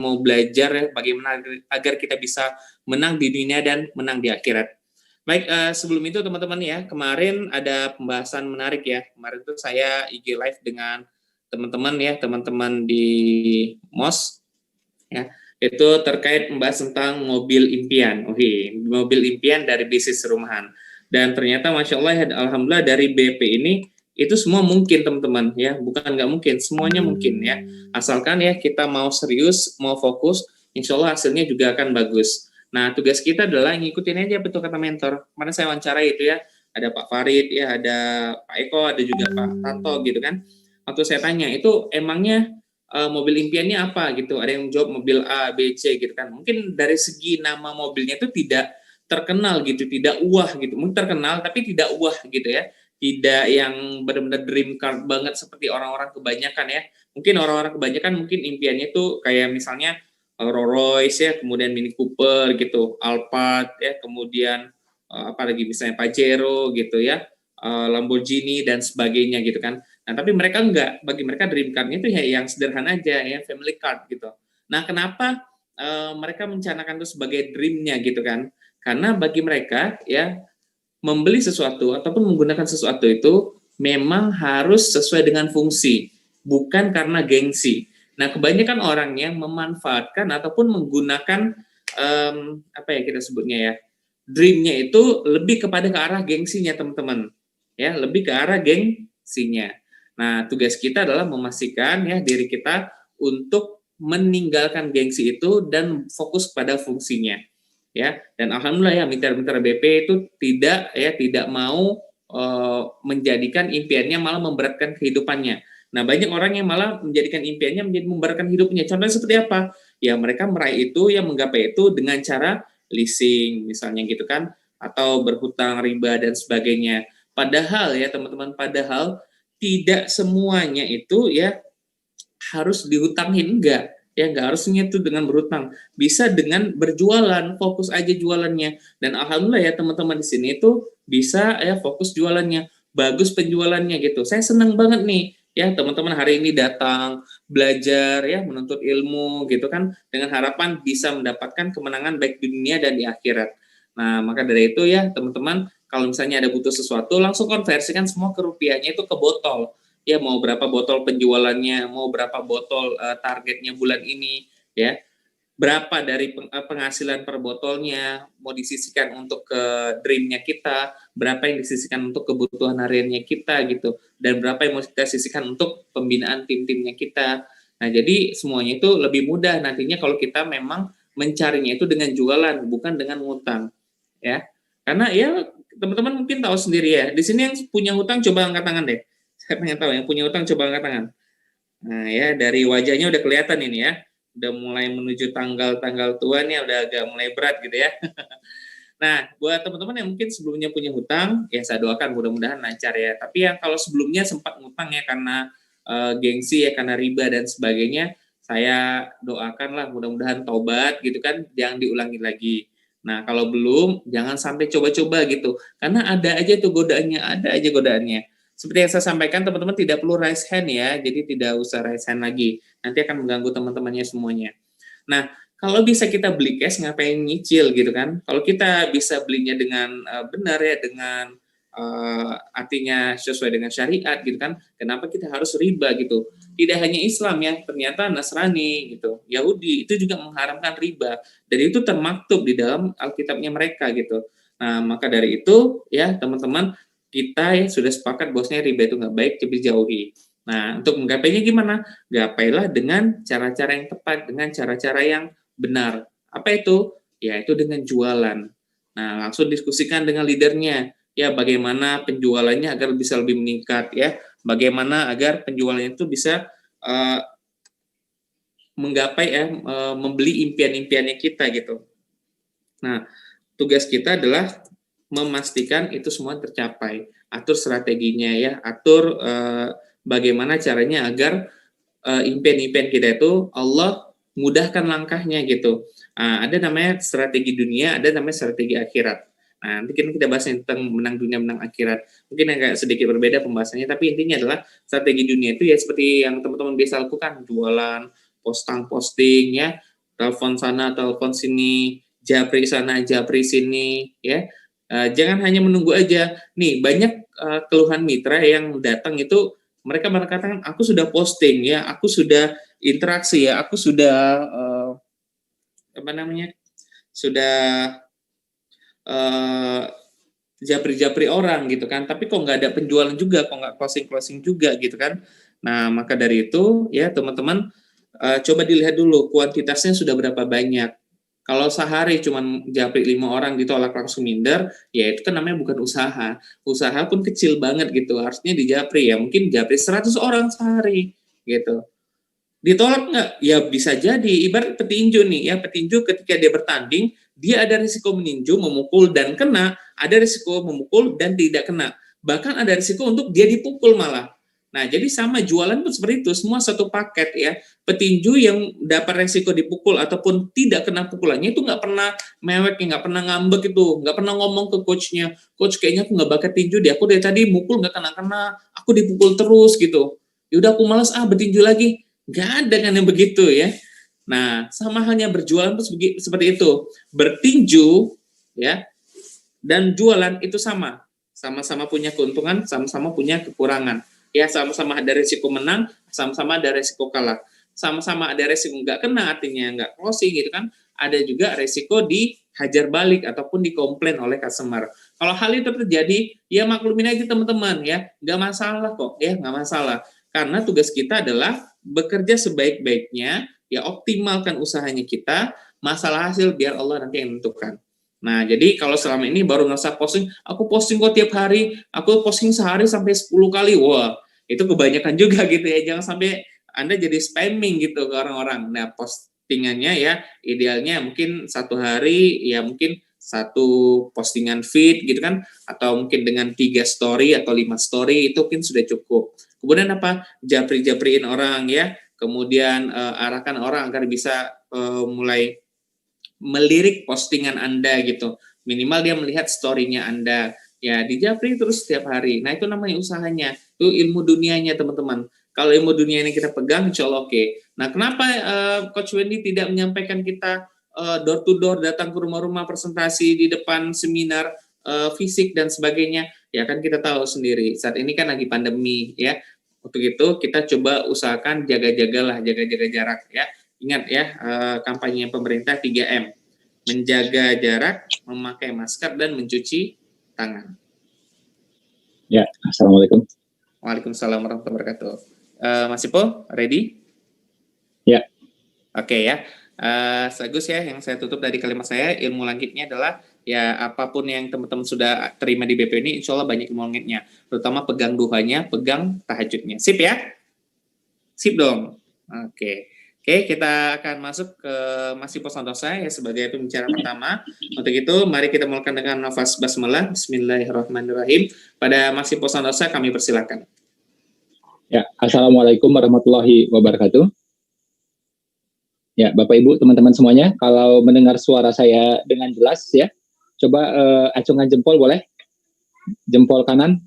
mau belajar ya bagaimana agar kita bisa menang di dunia dan menang di akhirat. Baik, sebelum itu teman-teman ya, kemarin ada pembahasan menarik ya. Kemarin tuh saya IG live dengan teman-teman di MOS ya. Itu terkait membahas tentang mobil impian. Oke, mobil impian dari bisnis rumahan. Dan ternyata Masya Allah ya, Alhamdulillah dari BP ini itu semua mungkin teman-teman ya, bukan nggak mungkin, semuanya mungkin ya. Asalkan ya kita mau serius, mau fokus, insya Allah hasilnya juga akan bagus. Nah, tugas kita adalah ngikutin aja betul kata mentor. Kemarin saya wawancara itu ya, ada Pak Farid, ya ada Pak Eko, ada juga Pak Tato gitu kan. Waktu saya tanya, itu emangnya mobil impiannya apa gitu? Ada yang jawab mobil A, B, C gitu kan. Mungkin dari segi nama mobilnya itu tidak terkenal gitu, tidak wah gitu. Mungkin terkenal tapi tidak wah gitu ya. Tidak yang benar-benar dream car banget seperti orang-orang kebanyakan ya. Mungkin orang-orang kebanyakan mungkin impiannya itu kayak misalnya Rolls Royce ya, kemudian Mini Cooper gitu, Alphard ya, kemudian apa lagi misalnya Pajero gitu ya, Lamborghini dan sebagainya gitu kan. Nah, tapi mereka enggak, bagi mereka dream car-nya itu ya yang sederhana aja ya, family car gitu. Nah, kenapa mereka mencanangkan itu sebagai dream-nya gitu kan? Karena bagi mereka ya membeli sesuatu ataupun menggunakan sesuatu itu memang harus sesuai dengan fungsi, bukan karena gengsi. Nah, kebanyakan orang yang memanfaatkan ataupun menggunakan apa ya kita sebutnya ya, dreamnya itu lebih kepada ke arah gengsinya teman-teman, ya lebih ke arah gengsinya. Nah, tugas kita adalah memastikan ya diri kita untuk meninggalkan gengsi itu dan fokus pada fungsinya ya. Dan alhamdulillah ya mitra-mitra BP itu tidak mau menjadikan impiannya malah memberatkan kehidupannya. Nah, banyak orang yang malah menjadikan impiannya menjadi memberatkan hidupnya. Contohnya seperti apa? Ya, mereka meraih itu, yang menggapai itu dengan cara leasing misalnya gitu kan, atau berhutang riba dan sebagainya. Padahal ya teman-teman, padahal tidak semuanya itu ya harus dihutangin, enggak ya, enggak harusnya itu dengan berhutang, bisa dengan berjualan, fokus aja jualannya. Dan alhamdulillah ya teman-teman di sini itu bisa ya fokus jualannya, bagus penjualannya gitu. Saya senang banget nih ya teman-teman hari ini datang belajar ya, menuntut ilmu gitu kan, dengan harapan bisa mendapatkan kemenangan baik di dunia dan di akhirat. Nah, maka dari itu ya teman-teman, kalau misalnya ada butuh sesuatu, langsung konversikan semua ke rupiahnya itu ke botol. Ya, mau berapa botol penjualannya, mau berapa botol targetnya bulan ini, ya. Berapa dari penghasilan per botolnya mau disisihkan untuk ke dream-nya kita, berapa yang disisihkan untuk kebutuhan hariannya kita gitu, dan berapa yang mau kita sisihkan untuk pembinaan tim-timnya kita. Nah, jadi semuanya itu lebih mudah nantinya kalau kita memang mencarinya itu dengan jualan, bukan dengan ngutang, ya. Karena ya teman-teman mungkin tahu sendiri ya, di sini yang punya hutang coba angkat tangan deh. Saya pengen tahu yang punya utang coba angkat tangan. Nah ya dari wajahnya udah kelihatan ini ya, udah mulai menuju tanggal-tanggal tua nih, udah agak mulai berat gitu ya. Nah buat teman-teman yang mungkin sebelumnya punya hutang, ya saya doakan mudah-mudahan lancar ya. Tapi yang kalau sebelumnya sempat ngutang ya karena gengsi ya, karena riba dan sebagainya, saya doakan lah mudah-mudahan tobat gitu kan, jangan diulangi lagi. Nah kalau belum, jangan sampai coba-coba gitu, karena ada aja tuh godaannya, ada aja godaannya. Seperti yang saya sampaikan, teman-teman tidak perlu raise hand ya, jadi tidak usah raise hand lagi. Nanti akan mengganggu teman-temannya semuanya. Nah, kalau bisa kita beli cash, ngapain nyicil gitu kan? Kalau kita bisa belinya dengan benar ya, dengan artinya sesuai dengan syariat gitu kan, kenapa kita harus riba gitu? Tidak hanya Islam ya, ternyata Nasrani gitu, Yahudi itu juga mengharamkan riba, dan itu termaktub di dalam Alkitabnya mereka gitu. Nah, maka dari itu ya teman-teman, kita ya sudah sepakat bosnya riba itu nggak baik, jadi jauhi. Nah, untuk menggapainya gimana? Gapailah dengan cara-cara yang tepat, dengan cara-cara yang benar. Apa itu? Ya, itu dengan jualan. Nah, langsung diskusikan dengan leadernya. Ya, bagaimana penjualannya agar bisa lebih meningkat ya. Bagaimana agar penjualannya itu bisa menggapai membeli impian-impiannya kita gitu. Nah, tugas kita adalah memastikan itu semua tercapai. Atur strateginya ya, atur bagaimana caranya agar impian-impian kita itu Allah mudahkan langkahnya gitu. Ada namanya strategi dunia, ada namanya strategi akhirat. Nah, nanti kita bahas tentang menang dunia, menang akhirat. Mungkin agak sedikit berbeda pembahasannya, tapi intinya adalah strategi dunia itu ya seperti yang teman-teman biasa lakukan, jualan, posting ya, telepon sana, telepon sini, japri sana, japri sini, ya. Jangan hanya menunggu aja. Nih, banyak keluhan mitra yang datang itu mereka mengatakan aku sudah posting ya, aku sudah interaksi ya, aku sudah apa namanya? Sudah uh, japri-japri orang gitu kan, tapi kok nggak ada penjualan juga, kok nggak closing-closing juga gitu kan. Nah, maka dari itu ya teman-teman coba dilihat dulu kuantitasnya sudah berapa banyak. Kalau sehari cuma japri 5 orang ditolak langsung minder, ya itu kan namanya bukan usaha. Usaha pun kecil banget gitu, harusnya dijapri ya, mungkin japri 100 orang sehari gitu. Ditolak nggak? Ya bisa jadi. Ibarat petinju nih ya, petinju ketika dia bertanding, dia ada risiko meninju, memukul dan kena, ada risiko memukul dan tidak kena. Bahkan ada risiko untuk dia dipukul malah. Nah, jadi sama jualan pun seperti itu, semua satu paket ya. Petinju yang dapat risiko dipukul ataupun tidak kena pukulannya itu nggak pernah mewek, nggak pernah ngambek itu, nggak pernah ngomong ke coachnya, coach kayaknya aku nggak bakat tinju deh, aku dari tadi mukul nggak kena-kena, aku dipukul terus gitu. Yaudah aku malas bertinju lagi. Nggak ada kan yang begitu ya. Nah, sama halnya berjualan pun seperti itu. Bertinju ya dan jualan itu sama. Sama-sama punya keuntungan, sama-sama punya kekurangan. Ya, sama-sama ada resiko menang, sama-sama ada resiko kalah. Sama-sama ada resiko nggak kena, artinya nggak closing gitu kan. Ada juga resiko dihajar balik ataupun dikomplain oleh customer. Kalau hal itu terjadi, ya maklumin aja teman-teman ya. Nggak masalah kok ya, nggak masalah. Karena tugas kita adalah bekerja sebaik-baiknya, ya optimalkan usahanya kita, masalah hasil biar Allah nanti yang menentukan. Nah, jadi kalau selama ini baru ngerasa posting, aku posting kok tiap hari, aku posting sehari sampai 10 kali, wah, itu kebanyakan juga gitu ya, jangan sampai Anda jadi spamming gitu ke orang-orang. Nah, postingannya ya, idealnya mungkin satu hari, ya mungkin satu postingan feed gitu kan, atau mungkin dengan 3 story atau 5 story, itu mungkin sudah cukup. Kemudian apa? Japri-japriin orang ya, kemudian arahkan orang agar bisa mulai melirik postingan Anda gitu. Minimal dia melihat story-nya Anda. Ya, dijapri terus setiap hari. Nah, itu namanya usahanya. Itu ilmu dunianya, teman-teman. Kalau ilmu dunia ini kita pegang, insya Allah oke. Nah, kenapa Coach Wendy tidak menyampaikan kita door to door, datang ke rumah-rumah presentasi di depan seminar fisik dan sebagainya? Ya kan kita tahu sendiri, saat ini kan lagi pandemi ya. Untuk itu kita coba usahakan jaga-jagalah, jaga-jaga jarak ya. Ingat ya, kampanye pemerintah 3M. Menjaga jarak, memakai masker, dan mencuci tangan. Ya, Assalamualaikum. Waalaikumsalam warahmatullahi wabarakatuh. Mas Ipo, ready? Ya. Oke ya. Segus ya, yang saya tutup dari kalimat saya, ilmu langitnya adalah ya apapun yang teman-teman sudah terima di BP ini, insya Allah banyak ilmu langitnya. Terutama pegang duhanya, pegang tahajudnya. Sip ya? Sip dong. Oke, kita akan masuk ke Mas Ipo Santosa ya sebagai pembicara pertama. Untuk itu, mari kita mulakan dengan nafas basmalah. Bismillahirrahmanirrahim. Pada Mas Ipo Santosa kami persilakan. Ya, Assalamualaikum warahmatullahi wabarakatuh. Ya, Bapak Ibu, teman-teman semuanya, kalau mendengar suara saya dengan jelas ya, coba acungkan jempol boleh? Jempol kanan,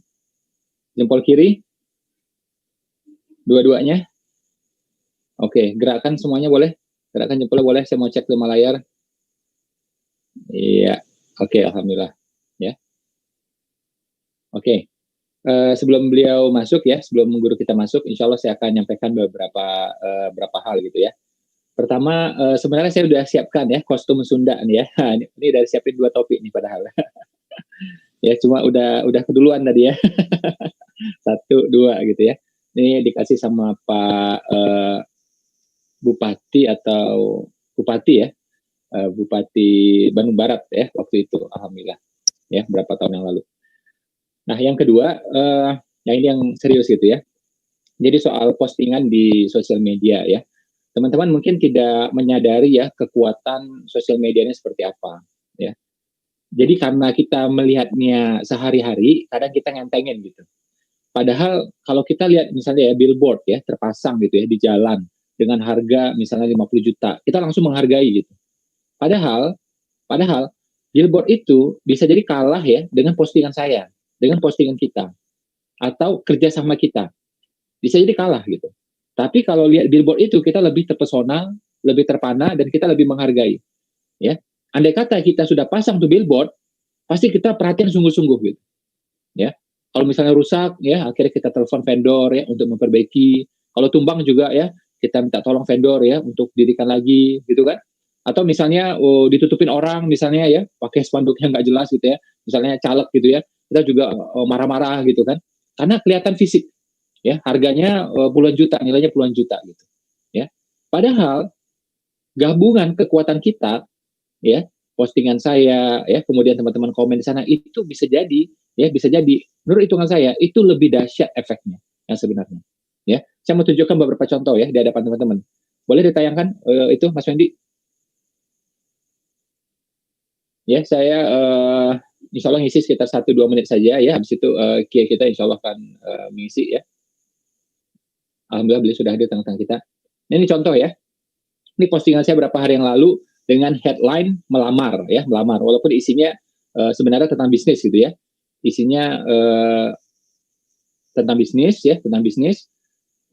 jempol kiri, dua-duanya. Oke, gerakan semuanya boleh? Gerakan jempolnya boleh, saya mau cek 5 layar. Iya, oke, alhamdulillah. Ya. Oke, sebelum beliau masuk ya, sebelum guru kita masuk, insya Allah saya akan menyampaikan beberapa hal gitu ya. Pertama, sebenarnya saya sudah siapkan ya kostum Sunda nih ya. Ini udah siapin 2 topi nih padahal. Ya, cuma udah keduluan tadi ya. 1, 2 gitu ya. Ini dikasih sama Pak Bupati atau Bupati ya. Bupati Bandung Barat ya waktu itu, alhamdulillah. Ya, berapa tahun yang lalu. Nah, yang kedua, yang ini yang serius gitu ya. Jadi soal postingan di sosial media ya. Teman-teman mungkin tidak menyadari ya kekuatan sosial media ini seperti apa ya. Jadi karena kita melihatnya sehari-hari, kadang kita ngentengin gitu. Padahal kalau kita lihat misalnya ya billboard ya terpasang gitu ya di jalan dengan harga misalnya 50 juta, kita langsung menghargai gitu. Padahal billboard itu bisa jadi kalah ya dengan postingan saya, dengan postingan kita atau kerjasama kita. Bisa jadi kalah gitu. Tapi kalau lihat billboard itu kita lebih terpesona, lebih terpana, dan kita lebih menghargai. Ya, andai kata kita sudah pasang tuh billboard, pasti kita perhatian sungguh-sungguh gitu. Ya, kalau misalnya rusak, ya akhirnya kita telepon vendor ya untuk memperbaiki. Kalau tumbang juga ya, kita minta tolong vendor ya untuk dirikan lagi, gitu kan? Atau misalnya ditutupin orang, misalnya ya, pakai spanduk yang nggak jelas gitu ya, misalnya caleg gitu ya, kita juga marah-marah gitu kan, karena kelihatan fisik, ya harganya puluhan juta, nilainya puluhan juta gitu, ya. Padahal gabungan kekuatan kita, ya, postingan saya, ya, kemudian teman-teman komen di sana itu bisa jadi, ya, bisa jadi menurut hitungan saya itu lebih dahsyat efeknya yang sebenarnya. Ya, saya mau tunjukkan beberapa contoh ya di hadapan teman-teman. Boleh ditayangkan itu, Mas Wendy? Ya, saya insya Allah ngisi sekitar 1-2 menit saja ya. Habis itu Kia kita insya Allah akan mengisi ya. Alhamdulillah beliau sudah hadir tengah-tengah kita. Nah, ini contoh ya. Ini postingan saya berapa hari yang lalu dengan headline melamar ya, melamar. Walaupun isinya sebenarnya tentang bisnis gitu ya. Isinya tentang bisnis ya, tentang bisnis.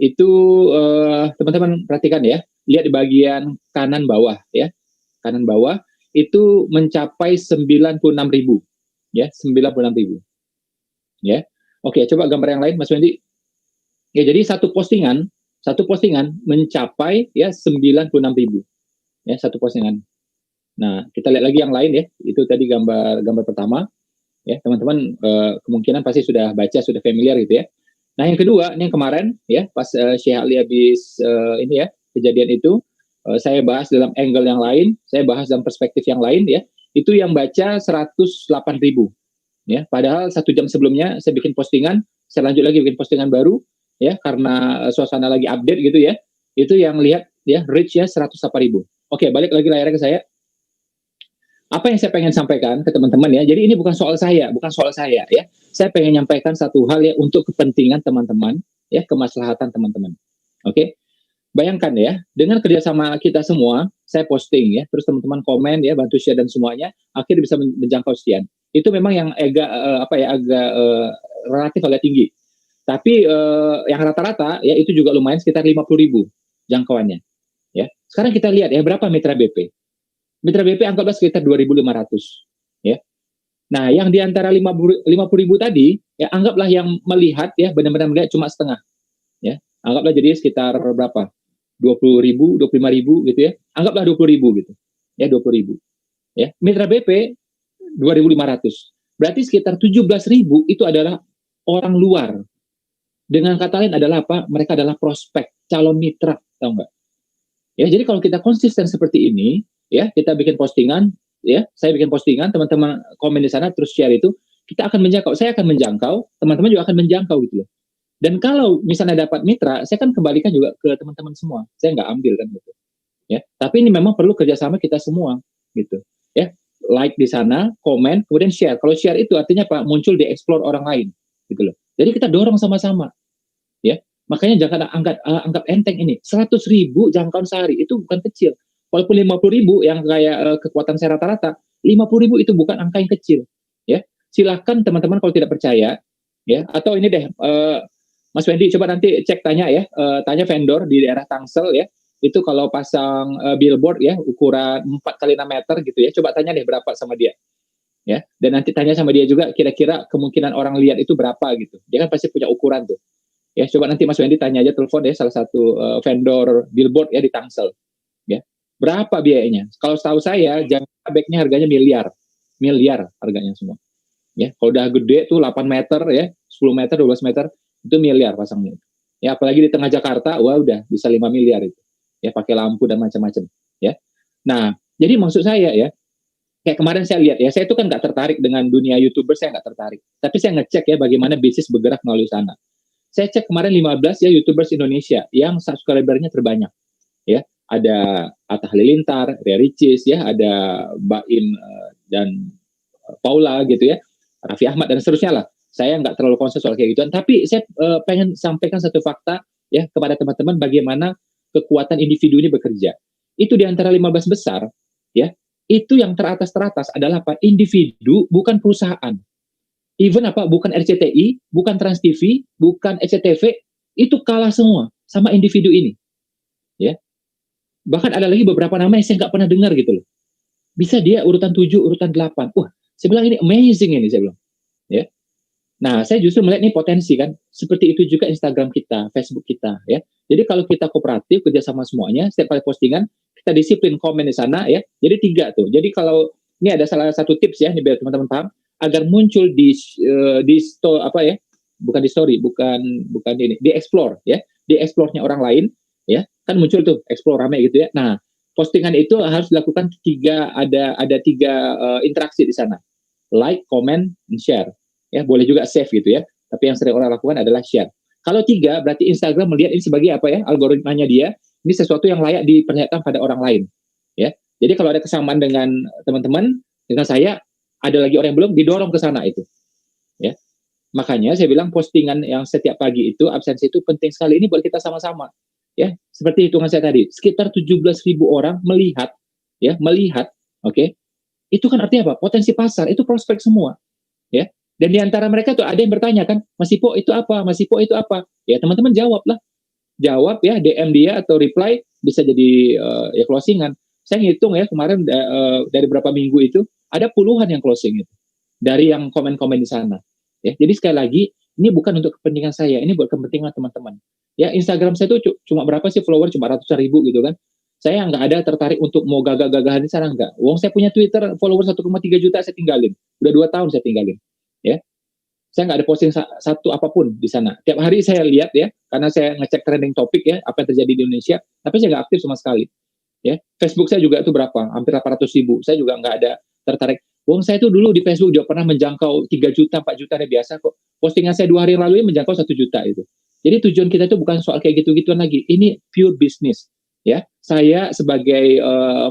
Itu teman-teman perhatikan ya. Lihat di bagian kanan bawah ya. Kanan bawah itu mencapai 96.000 ya, 96.000 ya. Oke, coba gambar yang lain Mas Wendy. Ya, jadi satu postingan mencapai ya 96.000 ya, satu postingan. Nah, kita lihat lagi yang lain ya. Itu tadi gambar pertama ya. Teman-teman kemungkinan pasti sudah baca, sudah familiar gitu ya. Nah, yang kedua, ini yang kemarin ya, pas Syekh Ali habis ini ya, kejadian itu saya bahas dalam angle yang lain, saya bahas dalam perspektif yang lain ya, itu yang baca 108.000 ya, padahal 1 jam sebelumnya saya bikin postingan, saya lanjut lagi bikin postingan baru ya, karena suasana lagi update gitu ya, itu yang lihat ya, reach-nya 108.000. Oke, balik lagi layarnya ke saya. Apa yang saya pengen sampaikan ke teman-teman ya, jadi ini bukan soal saya ya, saya pengen nyampaikan satu hal ya, untuk kepentingan teman-teman ya, kemaslahatan teman-teman. Oke. Bayangkan ya, dengan kerjasama kita semua, saya posting ya, terus teman-teman komen ya, bantu share dan semuanya, akhirnya bisa menjangkau sekian. Itu memang yang agak relatif agak tinggi. Tapi yang rata-rata ya itu juga lumayan, sekitar 50.000 jangkauannya. Ya, sekarang kita lihat ya berapa mitra BP. Mitra BP anggaplah sekitar 2.500 ya. Nah, yang di antara 50.000 tadi ya, anggaplah yang melihat ya, benar-benar melihat cuma setengah. Ya, anggaplah jadi sekitar berapa? 20.000, 25.000 gitu ya. Anggaplah 20.000 gitu. Ya, 20.000. Ya, mitra BP 2.500. Berarti sekitar 17.000 itu adalah orang luar. Dengan kata lain adalah apa? Mereka adalah prospek, calon mitra, tahu nggak? Ya, jadi kalau kita konsisten seperti ini, ya, kita bikin postingan, ya, saya bikin postingan, teman-teman komen di sana terus share itu, kita akan menjangkau, saya akan menjangkau, teman-teman juga akan menjangkau gitu loh. Dan kalau misalnya dapat mitra, saya kan kembalikan juga ke teman-teman semua. Saya nggak ambil kan gitu. Ya, tapi ini memang perlu kerjasama kita semua gitu. Ya, like di sana, komen, kemudian share. Kalau share itu artinya apa? Muncul di explore orang lain gitu loh. Jadi kita dorong sama-sama. Ya, makanya jangan anggap enteng ini. 100.000 jangkauan sehari itu bukan kecil. Walaupun 50.000 yang kayak kekuatan saya rata-rata, 50.000 itu bukan angka yang kecil. Ya, silahkan teman-teman kalau tidak percaya, ya, atau ini deh. Mas Wendy, coba nanti cek tanya ya, tanya vendor di daerah Tangsel ya, itu kalau pasang billboard ya, ukuran 4x6 meter gitu ya, coba tanya deh berapa sama dia, ya, dan nanti tanya sama dia juga kira-kira kemungkinan orang lihat itu berapa gitu, dia kan pasti punya ukuran tuh, ya, coba nanti Mas Wendy tanya aja, telepon deh salah satu vendor billboard ya di Tangsel, ya, berapa biayanya? Kalau setahu saya, jangka baiknya harganya miliar harganya semua, ya, kalau udah gede tuh 8 meter ya, 10 meter, 12 meter, itu miliar pasangnya. Ya, apalagi di tengah Jakarta, wah udah bisa 5 miliar itu. Ya, pakai lampu dan macam-macam, ya. Nah, jadi maksud saya ya, kayak kemarin saya lihat ya, saya itu kan nggak tertarik dengan dunia YouTuber, saya nggak tertarik. Tapi saya ngecek ya bagaimana bisnis bergerak melalui sana. Saya cek kemarin 15 ya YouTubers Indonesia yang subscribernya terbanyak. Ya, ada Atta Halilintar, Ria Ricis ya, ada Baim dan Paula gitu ya, Raffi Ahmad dan seterusnya lah. Saya nggak terlalu konsen soal kayak gituan, tapi saya pengen sampaikan satu fakta ya kepada teman-teman bagaimana kekuatan individu ini bekerja. Itu di antara 15 besar, ya, itu yang teratas adalah apa? Individu, bukan perusahaan. Even apa? Bukan RCTI, bukan Trans TV, bukan SCTV, itu kalah semua sama individu ini, ya. Bahkan ada lagi beberapa nama yang saya nggak pernah dengar gitu loh. Bisa dia urutan 7, urutan 8. Wah, saya bilang ini amazing ini, saya bilang. Ya. Nah, saya justru melihat ini potensi kan. Seperti itu juga Instagram kita, Facebook kita, ya. Jadi kalau kita kooperatif, kerjasama semuanya, setiap kali postingan, kita disiplin komen di sana, ya. Jadi 3 tuh. Jadi kalau ini ada salah satu tips ya, ini biar teman-teman paham, agar muncul apa ya, bukan di story, bukan ini, di explore, ya. Di explore-nya orang lain, ya. Kan muncul tuh, explore rame gitu ya. Nah, postingan itu harus dilakukan ada tiga interaksi di sana. Like, comment, and share. Ya, boleh juga save gitu ya. Tapi yang sering orang lakukan adalah share. Kalau 3, berarti Instagram melihat ini sebagai apa ya? Algoritmanya dia, ini sesuatu yang layak diperlihatkan pada orang lain. Ya. Jadi kalau ada kesamaan dengan teman-teman, dengan saya, ada lagi orang yang belum, didorong ke sana itu. Ya. Makanya saya bilang postingan yang setiap pagi itu, absensi itu penting sekali. Ini buat kita sama-sama. Ya, seperti hitungan saya tadi, sekitar 17.000 orang melihat, oke. Okay? Itu kan artinya apa? Potensi pasar, itu prospek semua. Ya. Dan di antara mereka tuh ada yang bertanya kan, Mas Ipo itu apa? Mas Ipo itu apa? Ya teman-teman jawab lah. Jawab ya, DM dia atau reply bisa jadi ya closingan. Saya ngitung ya kemarin dari berapa minggu itu ada puluhan yang closing itu. Dari yang komen-komen di sana. Ya, jadi sekali lagi ini bukan untuk kepentingan saya, ini buat kepentingan teman-teman. Ya Instagram saya tuh cuma berapa sih follower, cuma ratusan ribu gitu kan. Saya nggak ada tertarik untuk mau gagah-gagahan di sana, nggak. Wong saya punya Twitter follower 1,3 juta saya tinggalin. Udah 2 tahun saya tinggalin. Ya, saya nggak ada posting satu apapun di sana. Tiap hari saya lihat ya, karena saya ngecek trending topik ya, apa yang terjadi di Indonesia, tapi saya nggak aktif sama sekali. Ya, Facebook saya juga itu berapa? Hampir 800.000. Saya juga nggak ada tertarik. Wong saya itu dulu di Facebook juga pernah menjangkau 3 juta, 4 juta, biasa kok. Postingan saya 2 hari yang lalu menjangkau 1 juta itu. Jadi tujuan kita itu bukan soal kayak gitu-gituan lagi. Ini pure business. Ya, saya sebagai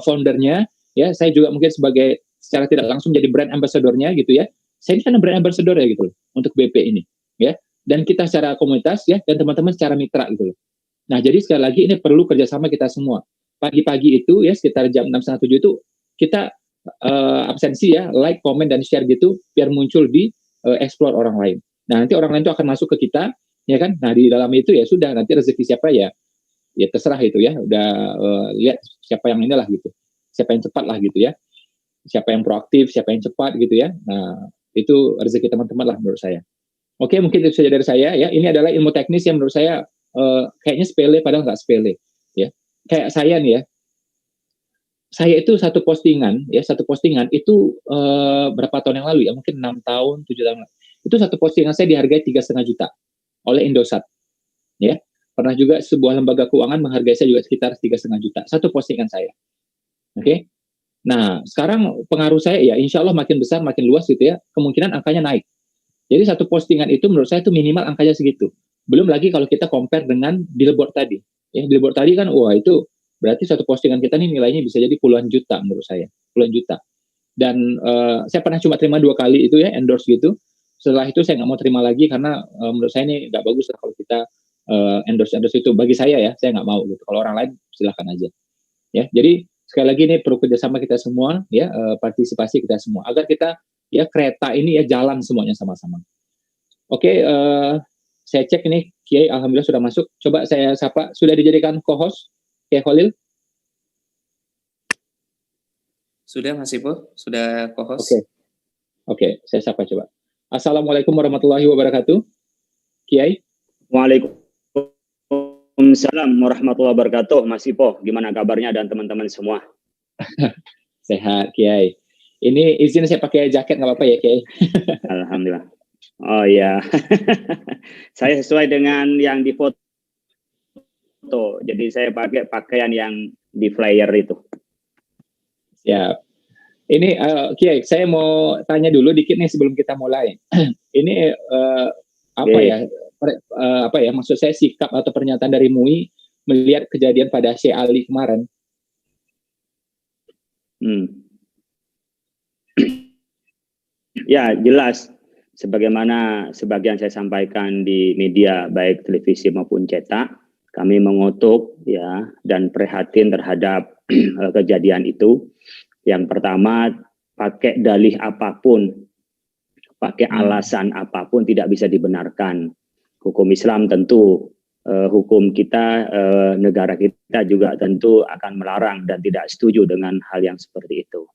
foundernya, ya, saya juga mungkin sebagai secara tidak langsung jadi brand ambassador-nya gitu ya. Saya ini kan brand ambassador ya gitu loh, untuk BP ini, ya. Dan kita secara komunitas ya, dan teman-teman secara mitra gitu loh. Nah, jadi sekali lagi ini perlu kerjasama kita semua. Pagi-pagi itu ya sekitar jam 6.30 itu kita absensi ya, like, comment dan share gitu, biar muncul di explore orang lain. Nah, nanti orang lain itu akan masuk ke kita, ya kan? Nah, di dalam itu ya sudah nanti rezeki siapa ya terserah itu ya. Udah lihat siapa yang inilah gitu, siapa yang cepat lah gitu ya, siapa yang proaktif, siapa yang cepat gitu ya. Nah, itu rezeki teman-teman lah menurut saya. Oke, mungkin itu saja dari saya ya. Ini adalah ilmu teknis yang menurut saya kayaknya sepele, padahal nggak sepele. Ya, kayak saya nih ya. Saya itu satu postingan itu berapa tahun yang lalu ya? Mungkin 6 tahun, 7 tahun. Itu satu postingan saya dihargai 3,5 juta oleh Indosat. Ya, pernah juga sebuah lembaga keuangan menghargai saya juga sekitar 3,5 juta. Satu postingan saya. Oke. Nah, sekarang pengaruh saya ya insya Allah makin besar, makin luas gitu ya, kemungkinan angkanya naik. Jadi satu postingan itu menurut saya itu minimal angkanya segitu. Belum lagi kalau kita compare dengan billboard tadi. Ya, billboard tadi kan, wah itu berarti satu postingan kita nih nilainya bisa jadi puluhan juta menurut saya. Puluhan juta. Dan saya pernah cuma terima 2 kali itu ya, endorse gitu. Setelah itu saya nggak mau terima lagi karena menurut saya ini nggak bagus lah kalau kita endorse itu. Bagi saya ya, saya nggak mau gitu. Kalau orang lain silahkan aja. Ya, jadi sekali lagi ini perlu kerjasama kita semua ya, partisipasi kita semua agar kita ya kereta ini ya jalan semuanya sama-sama. Oke, saya cek ini Kiai alhamdulillah sudah masuk. Coba saya sapa, sudah dijadikan co-host Kiai Khalil? Sudah Mas Ipo, sudah co-host. Oke, saya sapa coba. Assalamualaikum warahmatullahi wabarakatuh. Kiai? Waalaikumsalam warahmatullahi wabarakatuh. Mas Ipo, gimana kabarnya dan teman-teman semua? Sehat, Kiai. Ini izin saya pakai jaket nggak apa-apa ya, Kiai? Alhamdulillah. Oh iya, saya sesuai dengan yang di foto. Jadi saya pakai pakaian yang di flyer itu. Siap. Ini Kiai, saya mau tanya dulu dikit nih sebelum kita mulai. Ini apa ya? Maksud saya sikap atau pernyataan dari MUI melihat kejadian pada Syekh Ali kemarin. Ya, jelas. Sebagaimana sebagian saya sampaikan di media baik televisi maupun cetak, kami mengutuk ya dan prihatin terhadap kejadian itu. Yang pertama, pakai dalih apapun, pakai alasan apapun tidak bisa dibenarkan. Hukum Islam tentu hukum kita, negara kita juga tentu akan melarang dan tidak setuju dengan hal yang seperti itu.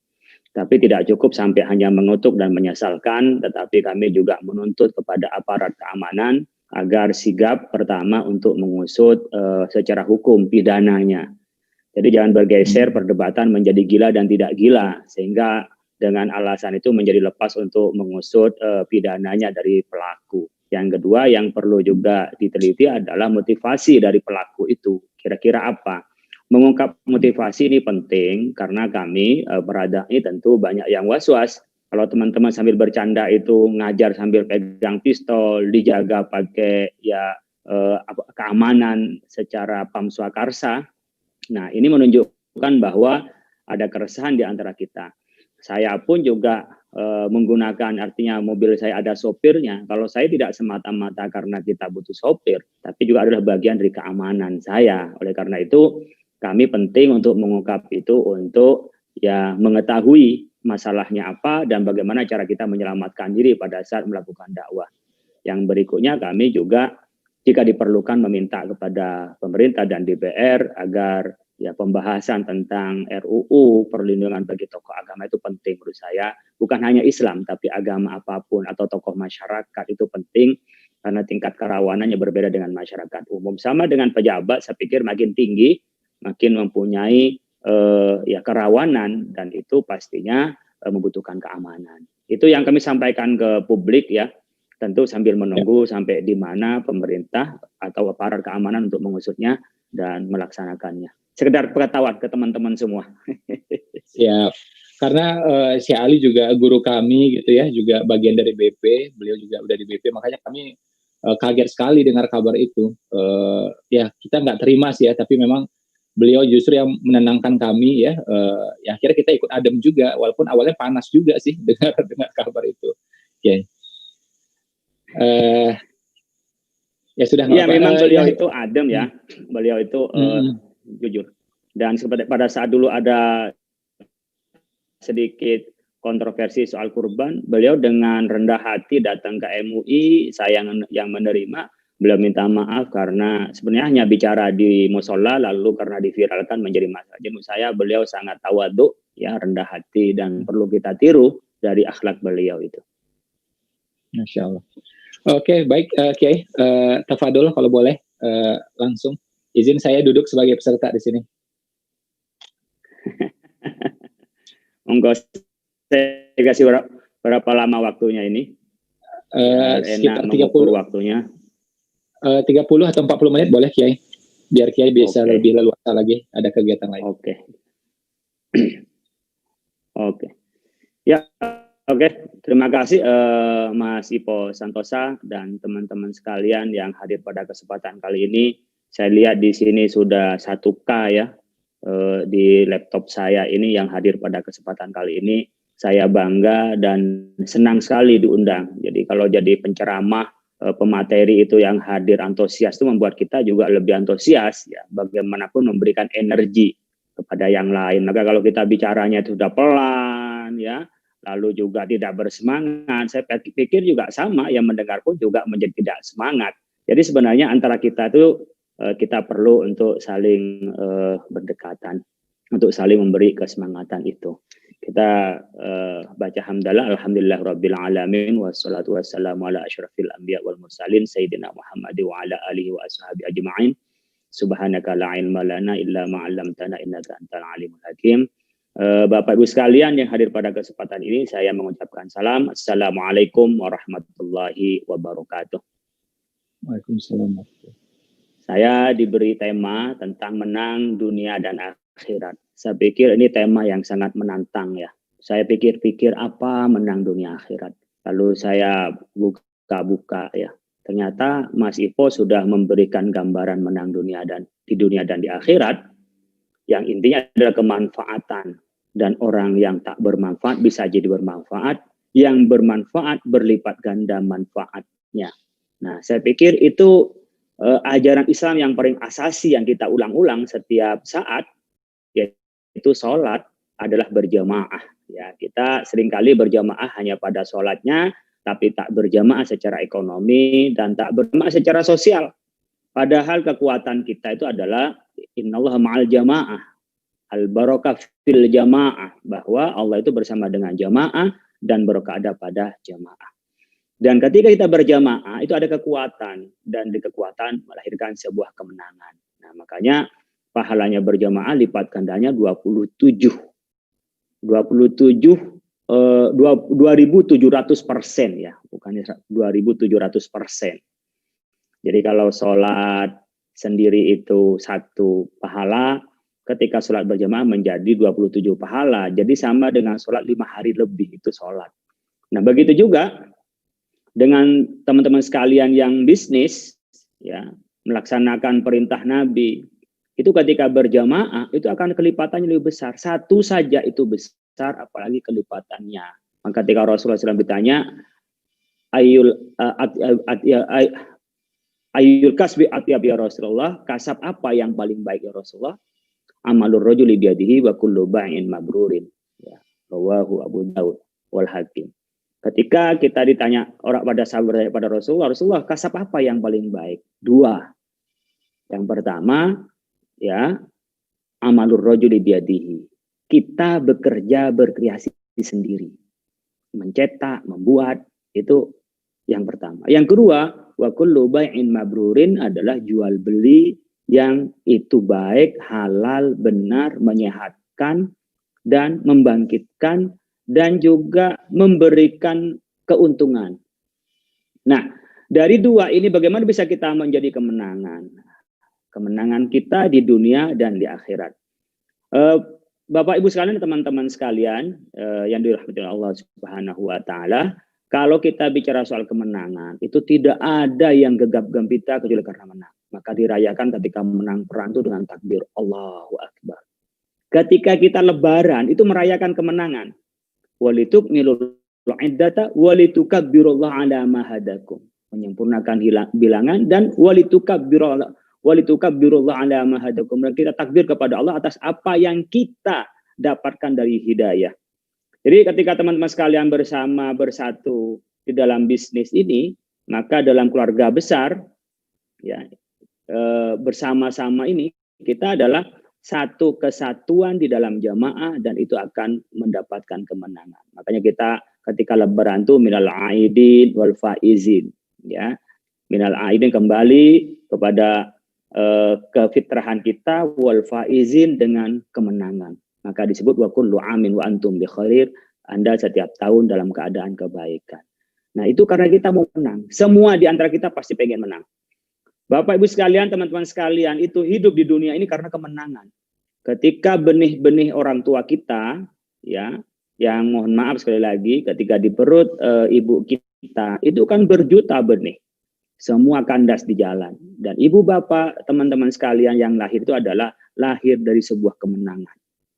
Tapi tidak cukup sampai hanya mengutuk dan menyesalkan, tetapi kami juga menuntut kepada aparat keamanan agar sigap pertama untuk mengusut secara hukum pidananya. Jadi jangan bergeser perdebatan menjadi gila dan tidak gila, sehingga dengan alasan itu menjadi lepas untuk mengusut pidananya dari pelaku. Yang kedua yang perlu juga diteliti adalah motivasi dari pelaku itu. Kira-kira apa? Mengungkap motivasi ini penting karena kami berada ini tentu banyak yang was-was. Kalau teman-teman sambil bercanda itu ngajar sambil pegang pistol, dijaga pakai keamanan secara pamswakarsa. Nah, ini menunjukkan bahwa ada keresahan di antara kita. Saya pun juga menggunakan, artinya mobil saya ada sopirnya. Kalau saya tidak semata-mata karena kita butuh sopir, tapi juga adalah bagian dari keamanan saya. Oleh karena itu, kami penting untuk mengungkap itu untuk mengetahui masalahnya apa dan bagaimana cara kita menyelamatkan diri pada saat melakukan dakwah. Yang berikutnya kami juga jika diperlukan meminta kepada pemerintah dan DPR agar pembahasan tentang RUU perlindungan bagi tokoh agama itu penting menurut saya. Bukan hanya Islam, tapi agama apapun atau tokoh masyarakat itu penting karena tingkat kerawanannya berbeda dengan masyarakat umum. Sama dengan pejabat, saya pikir makin tinggi, makin mempunyai kerawanan dan itu pastinya membutuhkan keamanan. Itu yang kami sampaikan ke publik ya. Tentu sambil menunggu sampai di mana pemerintah atau aparat keamanan untuk mengusutnya dan melaksanakannya. Sekedar pengetahuan ke teman-teman semua. Siap. Karena si Ali juga guru kami gitu ya, juga bagian dari BP, beliau juga udah di BP, makanya kami kaget sekali dengar kabar itu. Kita nggak terima sih ya, tapi memang beliau justru yang menenangkan kami ya. Akhirnya kita ikut adem juga, walaupun awalnya panas juga sih dengar kabar itu. Oke. Ya sudah. Iya memang beliau itu adem ya, beliau itu jujur. Dan pada saat dulu ada sedikit kontroversi soal kurban, beliau dengan rendah hati datang ke MUI, saya yang menerima, beliau minta maaf karena sebenarnya hanya bicara di musola, lalu karena diviralkan menjadi masalah. Jadi menurut saya beliau sangat tawadhu, ya rendah hati dan perlu kita tiru dari akhlak beliau itu. Masya Allah. Oke, baik Kiai, tafadhol kalau boleh langsung izin saya duduk sebagai peserta di sini. Monggo, saya kasih berapa lama waktunya ini? Sekitar 30 waktunya. 30 atau 40 menit boleh Kiai, biar Kiai bisa lebih leluasa lagi, ada kegiatan lain. Oke. Ya, oke. Terima kasih Mas Ipo Santosa dan teman-teman sekalian yang hadir pada kesempatan kali ini. Saya lihat di sini sudah 1K ya di laptop saya ini yang hadir pada kesempatan kali ini. Saya bangga dan senang sekali diundang. Jadi kalau jadi penceramah, pemateri itu yang hadir antusias itu membuat kita juga lebih antusias ya. Bagaimanapun memberikan energi kepada yang lain. Maka kalau kita bicaranya itu sudah pelan ya, lalu juga tidak bersemangat, saya pikir juga sama, yang mendengar pun juga menjadi tidak semangat. Jadi sebenarnya antara kita itu kita perlu untuk saling berdekatan, untuk saling memberi kesemangatan itu. Kita baca hamdalah, alhamdulillah rabbil alamin, wassalatu wassalamu ala asyrafil anbiya wal mursalin, sayyidina Muhammad wa ala alihi wa ashabi ajma'in. Subhanaka la ilma lana illa ma 'allamtana innaka antal alimul hakim. Bapak Ibu sekalian yang hadir pada kesempatan ini, saya mengucapkan salam. Assalamualaikum warahmatullahi wabarakatuh. Waalaikumsalam. Saya diberi tema tentang menang dunia dan akhirat. Saya pikir ini tema yang sangat menantang ya. Saya pikir-pikir apa menang dunia akhirat. Lalu saya buka-buka ya. Ternyata Mas Ipo sudah memberikan gambaran menang dunia dan di dunia dan di akhirat. Yang intinya adalah kemanfaatan. Dan orang yang tak bermanfaat bisa jadi bermanfaat. Yang bermanfaat berlipat ganda manfaatnya. Nah, saya pikir itu ajaran Islam yang paling asasi yang kita ulang-ulang setiap saat, yaitu sholat adalah berjamaah. Ya, kita seringkali berjamaah hanya pada sholatnya, tapi tak berjamaah secara ekonomi dan tak berjamaah secara sosial. Padahal kekuatan kita itu adalah innallaha ma'al jamaah, al barakah fil jamaah, bahwa Allah itu bersama dengan jamaah dan barokah ada pada jamaah. Dan ketika kita berjamaah itu ada kekuatan, dan di kekuatan melahirkan sebuah kemenangan. Nah, makanya pahalanya berjamaah lipat gandanya 27 2.700% ya, bukan 2.700%. Jadi kalau sholat sendiri itu 1 pahala, ketika sholat berjamaah menjadi 27 pahala. Jadi sama dengan sholat 5 hari lebih itu sholat. Nah, begitu juga dengan teman-teman sekalian yang bisnis, ya, melaksanakan perintah Nabi, itu ketika berjamaah itu akan kelipatannya lebih besar. 1 saja itu besar, apalagi kelipatannya. Maka ketika Rasulullah SAW ditanya, Ayyul kasbi atyab ya Rasulullah, kasab apa yang paling baik ya Rasulullah? Amalur rajuli biyadihi wa kullu ba'in mabrurin. Ya, rawahu Abu Daud wal Hakim. Ketika kita ditanya orang pada sahabat pada Rasulullah, kasab apa yang paling baik? 2. Yang pertama, ya, amalur rajuli biyadihi. Kita bekerja berkreasi sendiri. Mencetak, membuat, itu yang pertama. Yang kedua, wa kullu bai'in mabrurin adalah jual beli yang itu baik, halal, benar, menyehatkan dan membangkitkan dan juga memberikan keuntungan. Nah, dari 2 ini bagaimana bisa kita menjadi kemenangan? Kemenangan kita di dunia dan di akhirat. Bapak Ibu sekalian, teman-teman sekalian yang dirahmati Allah Subhanahu wa taala, kalau kita bicara soal kemenangan, itu tidak ada yang gegap gempita kecuali karena menang. Maka dirayakan ketika menang perang itu dengan takbir Allahu Akbar. Ketika kita lebaran itu merayakan kemenangan. Walitukmilul iddata walitukabbirullaha ala ma hadakum. Menyempurnakan bilangan dan walitukabbirullaha ala ma hadakum. Dan kita takbir kepada Allah atas apa yang kita dapatkan dari hidayah. Jadi ketika teman-teman sekalian bersatu di dalam bisnis ini, maka dalam keluarga besar, ya, bersama-sama ini kita adalah satu kesatuan di dalam jamaah dan itu akan mendapatkan kemenangan. Makanya kita ketika lebaran itu minal aidin wal faizin, ya, minal aidin kembali kepada kefitrahan kita, wal faizin dengan kemenangan. Maka disebut wa kullu amin wa antum bi khair, Anda setiap tahun dalam keadaan kebaikan. Nah, itu karena kita mau menang. Semua di antara kita pasti pengen menang. Bapak Ibu sekalian, teman-teman sekalian, itu hidup di dunia ini karena kemenangan. Ketika benih-benih orang tua kita, ya, yang mohon maaf sekali lagi, ketika di perut ibu kita, itu kan berjuta benih. Semua kandas di jalan. Dan ibu bapak, teman-teman sekalian yang lahir itu adalah lahir dari sebuah kemenangan.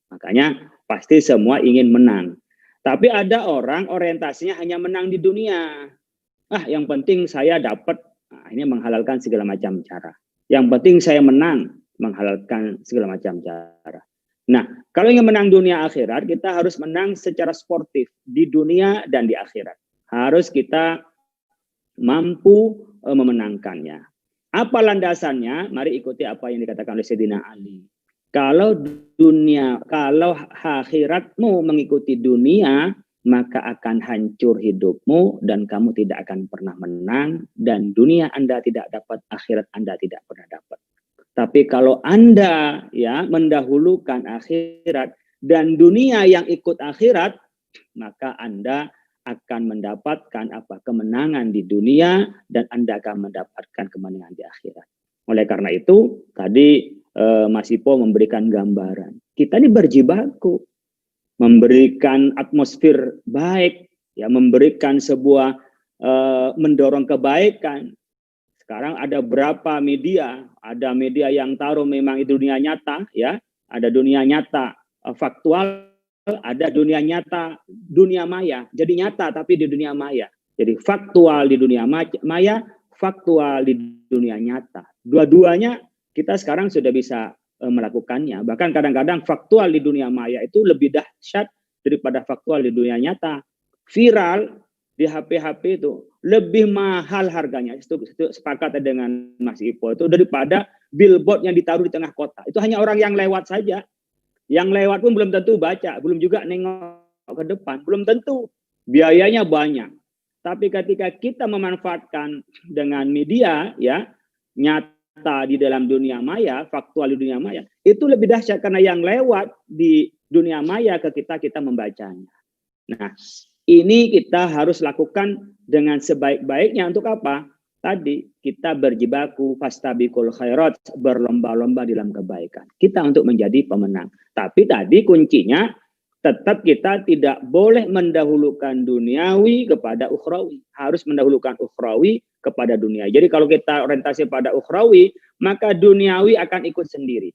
Makanya pasti semua ingin menang. Tapi ada orang orientasinya hanya menang di dunia. Yang penting saya dapat, ini menghalalkan segala macam cara. Yang penting saya menang, menghalalkan segala macam cara. Nah, kalau ingin menang dunia akhirat, kita harus menang secara sportif di dunia dan di akhirat. Harus kita mampu memenangkannya. Apa landasannya? Mari ikuti apa yang dikatakan oleh Sayyidina Ali. Kalau akhiratmu mengikuti dunia, maka akan hancur hidupmu dan kamu tidak akan pernah menang, dan dunia Anda tidak dapat, akhirat Anda tidak pernah dapat. Tapi kalau Anda ya mendahulukan akhirat dan dunia yang ikut akhirat, maka Anda akan mendapatkan kemenangan di dunia dan Anda akan mendapatkan kemenangan di akhirat. Oleh karena itu, tadi Mas Ipo memberikan gambaran. Kita ini berjibaku, memberikan atmosfer baik, ya, memberikan sebuah mendorong kebaikan. Sekarang ada berapa media? Ada media yang taruh memang itu dunia nyata, ya, ada dunia nyata faktual, ada dunia nyata dunia maya. Jadi nyata tapi di dunia maya. Jadi faktual di dunia maya, faktual di dunia nyata. Dua-duanya kita sekarang sudah bisa melakukannya. Bahkan kadang-kadang faktual di dunia maya itu lebih dahsyat daripada faktual di dunia nyata. Viral di HP-HP itu lebih mahal harganya. Itu sepakat dengan Mas Ipo itu daripada billboard yang ditaruh di tengah kota. Itu hanya orang yang lewat saja. Yang lewat pun belum tentu baca, belum juga nengok ke depan, belum tentu. Biayanya banyak. Tapi ketika kita memanfaatkan dengan media, ya, nyata di dalam dunia maya, faktual di dunia maya, itu lebih dahsyat karena yang lewat di dunia maya ke kita membacanya. Nah, ini kita harus lakukan dengan sebaik-baiknya untuk apa? Tadi kita berjibaku fastabiqul khairat, berlomba-lomba dalam kebaikan. Kita untuk menjadi pemenang. Tapi tadi kuncinya tetap kita tidak boleh mendahulukan duniawi kepada ukhrawi. Harus mendahulukan ukhrawi kepada dunia. Jadi kalau kita orientasi pada ukhrawi, maka duniawi akan ikut sendiri.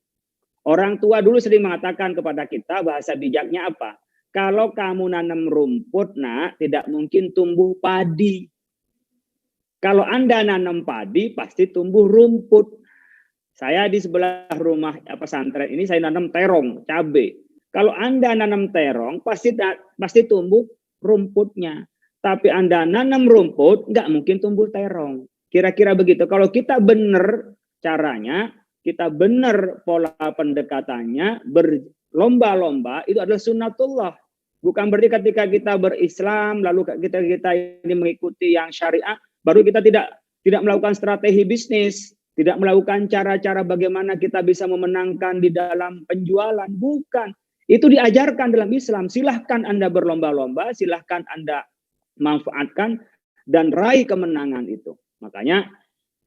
Orang tua dulu sering mengatakan kepada kita, bahasa bijaknya apa? Kalau kamu nanam rumput, nak, tidak mungkin tumbuh padi. Kalau Anda nanam padi, pasti tumbuh rumput. Saya di sebelah rumah pesantren ini, saya nanam terong, cabai. Kalau Anda nanam terong, pasti tumbuh rumputnya. Tapi Anda nanam rumput, nggak mungkin tumbuh terong. Kira-kira begitu. Kalau kita benar caranya, kita benar pola pendekatannya, berlomba-lomba, itu adalah sunnatullah. Bukan berarti ketika kita berislam, lalu kita ini mengikuti yang syariah, baru kita tidak melakukan strategi bisnis, tidak melakukan cara-cara bagaimana kita bisa memenangkan di dalam penjualan. Bukan. Itu diajarkan dalam Islam. Silahkan Anda berlomba-lomba, silahkan Anda manfaatkan dan raih kemenangan itu. Makanya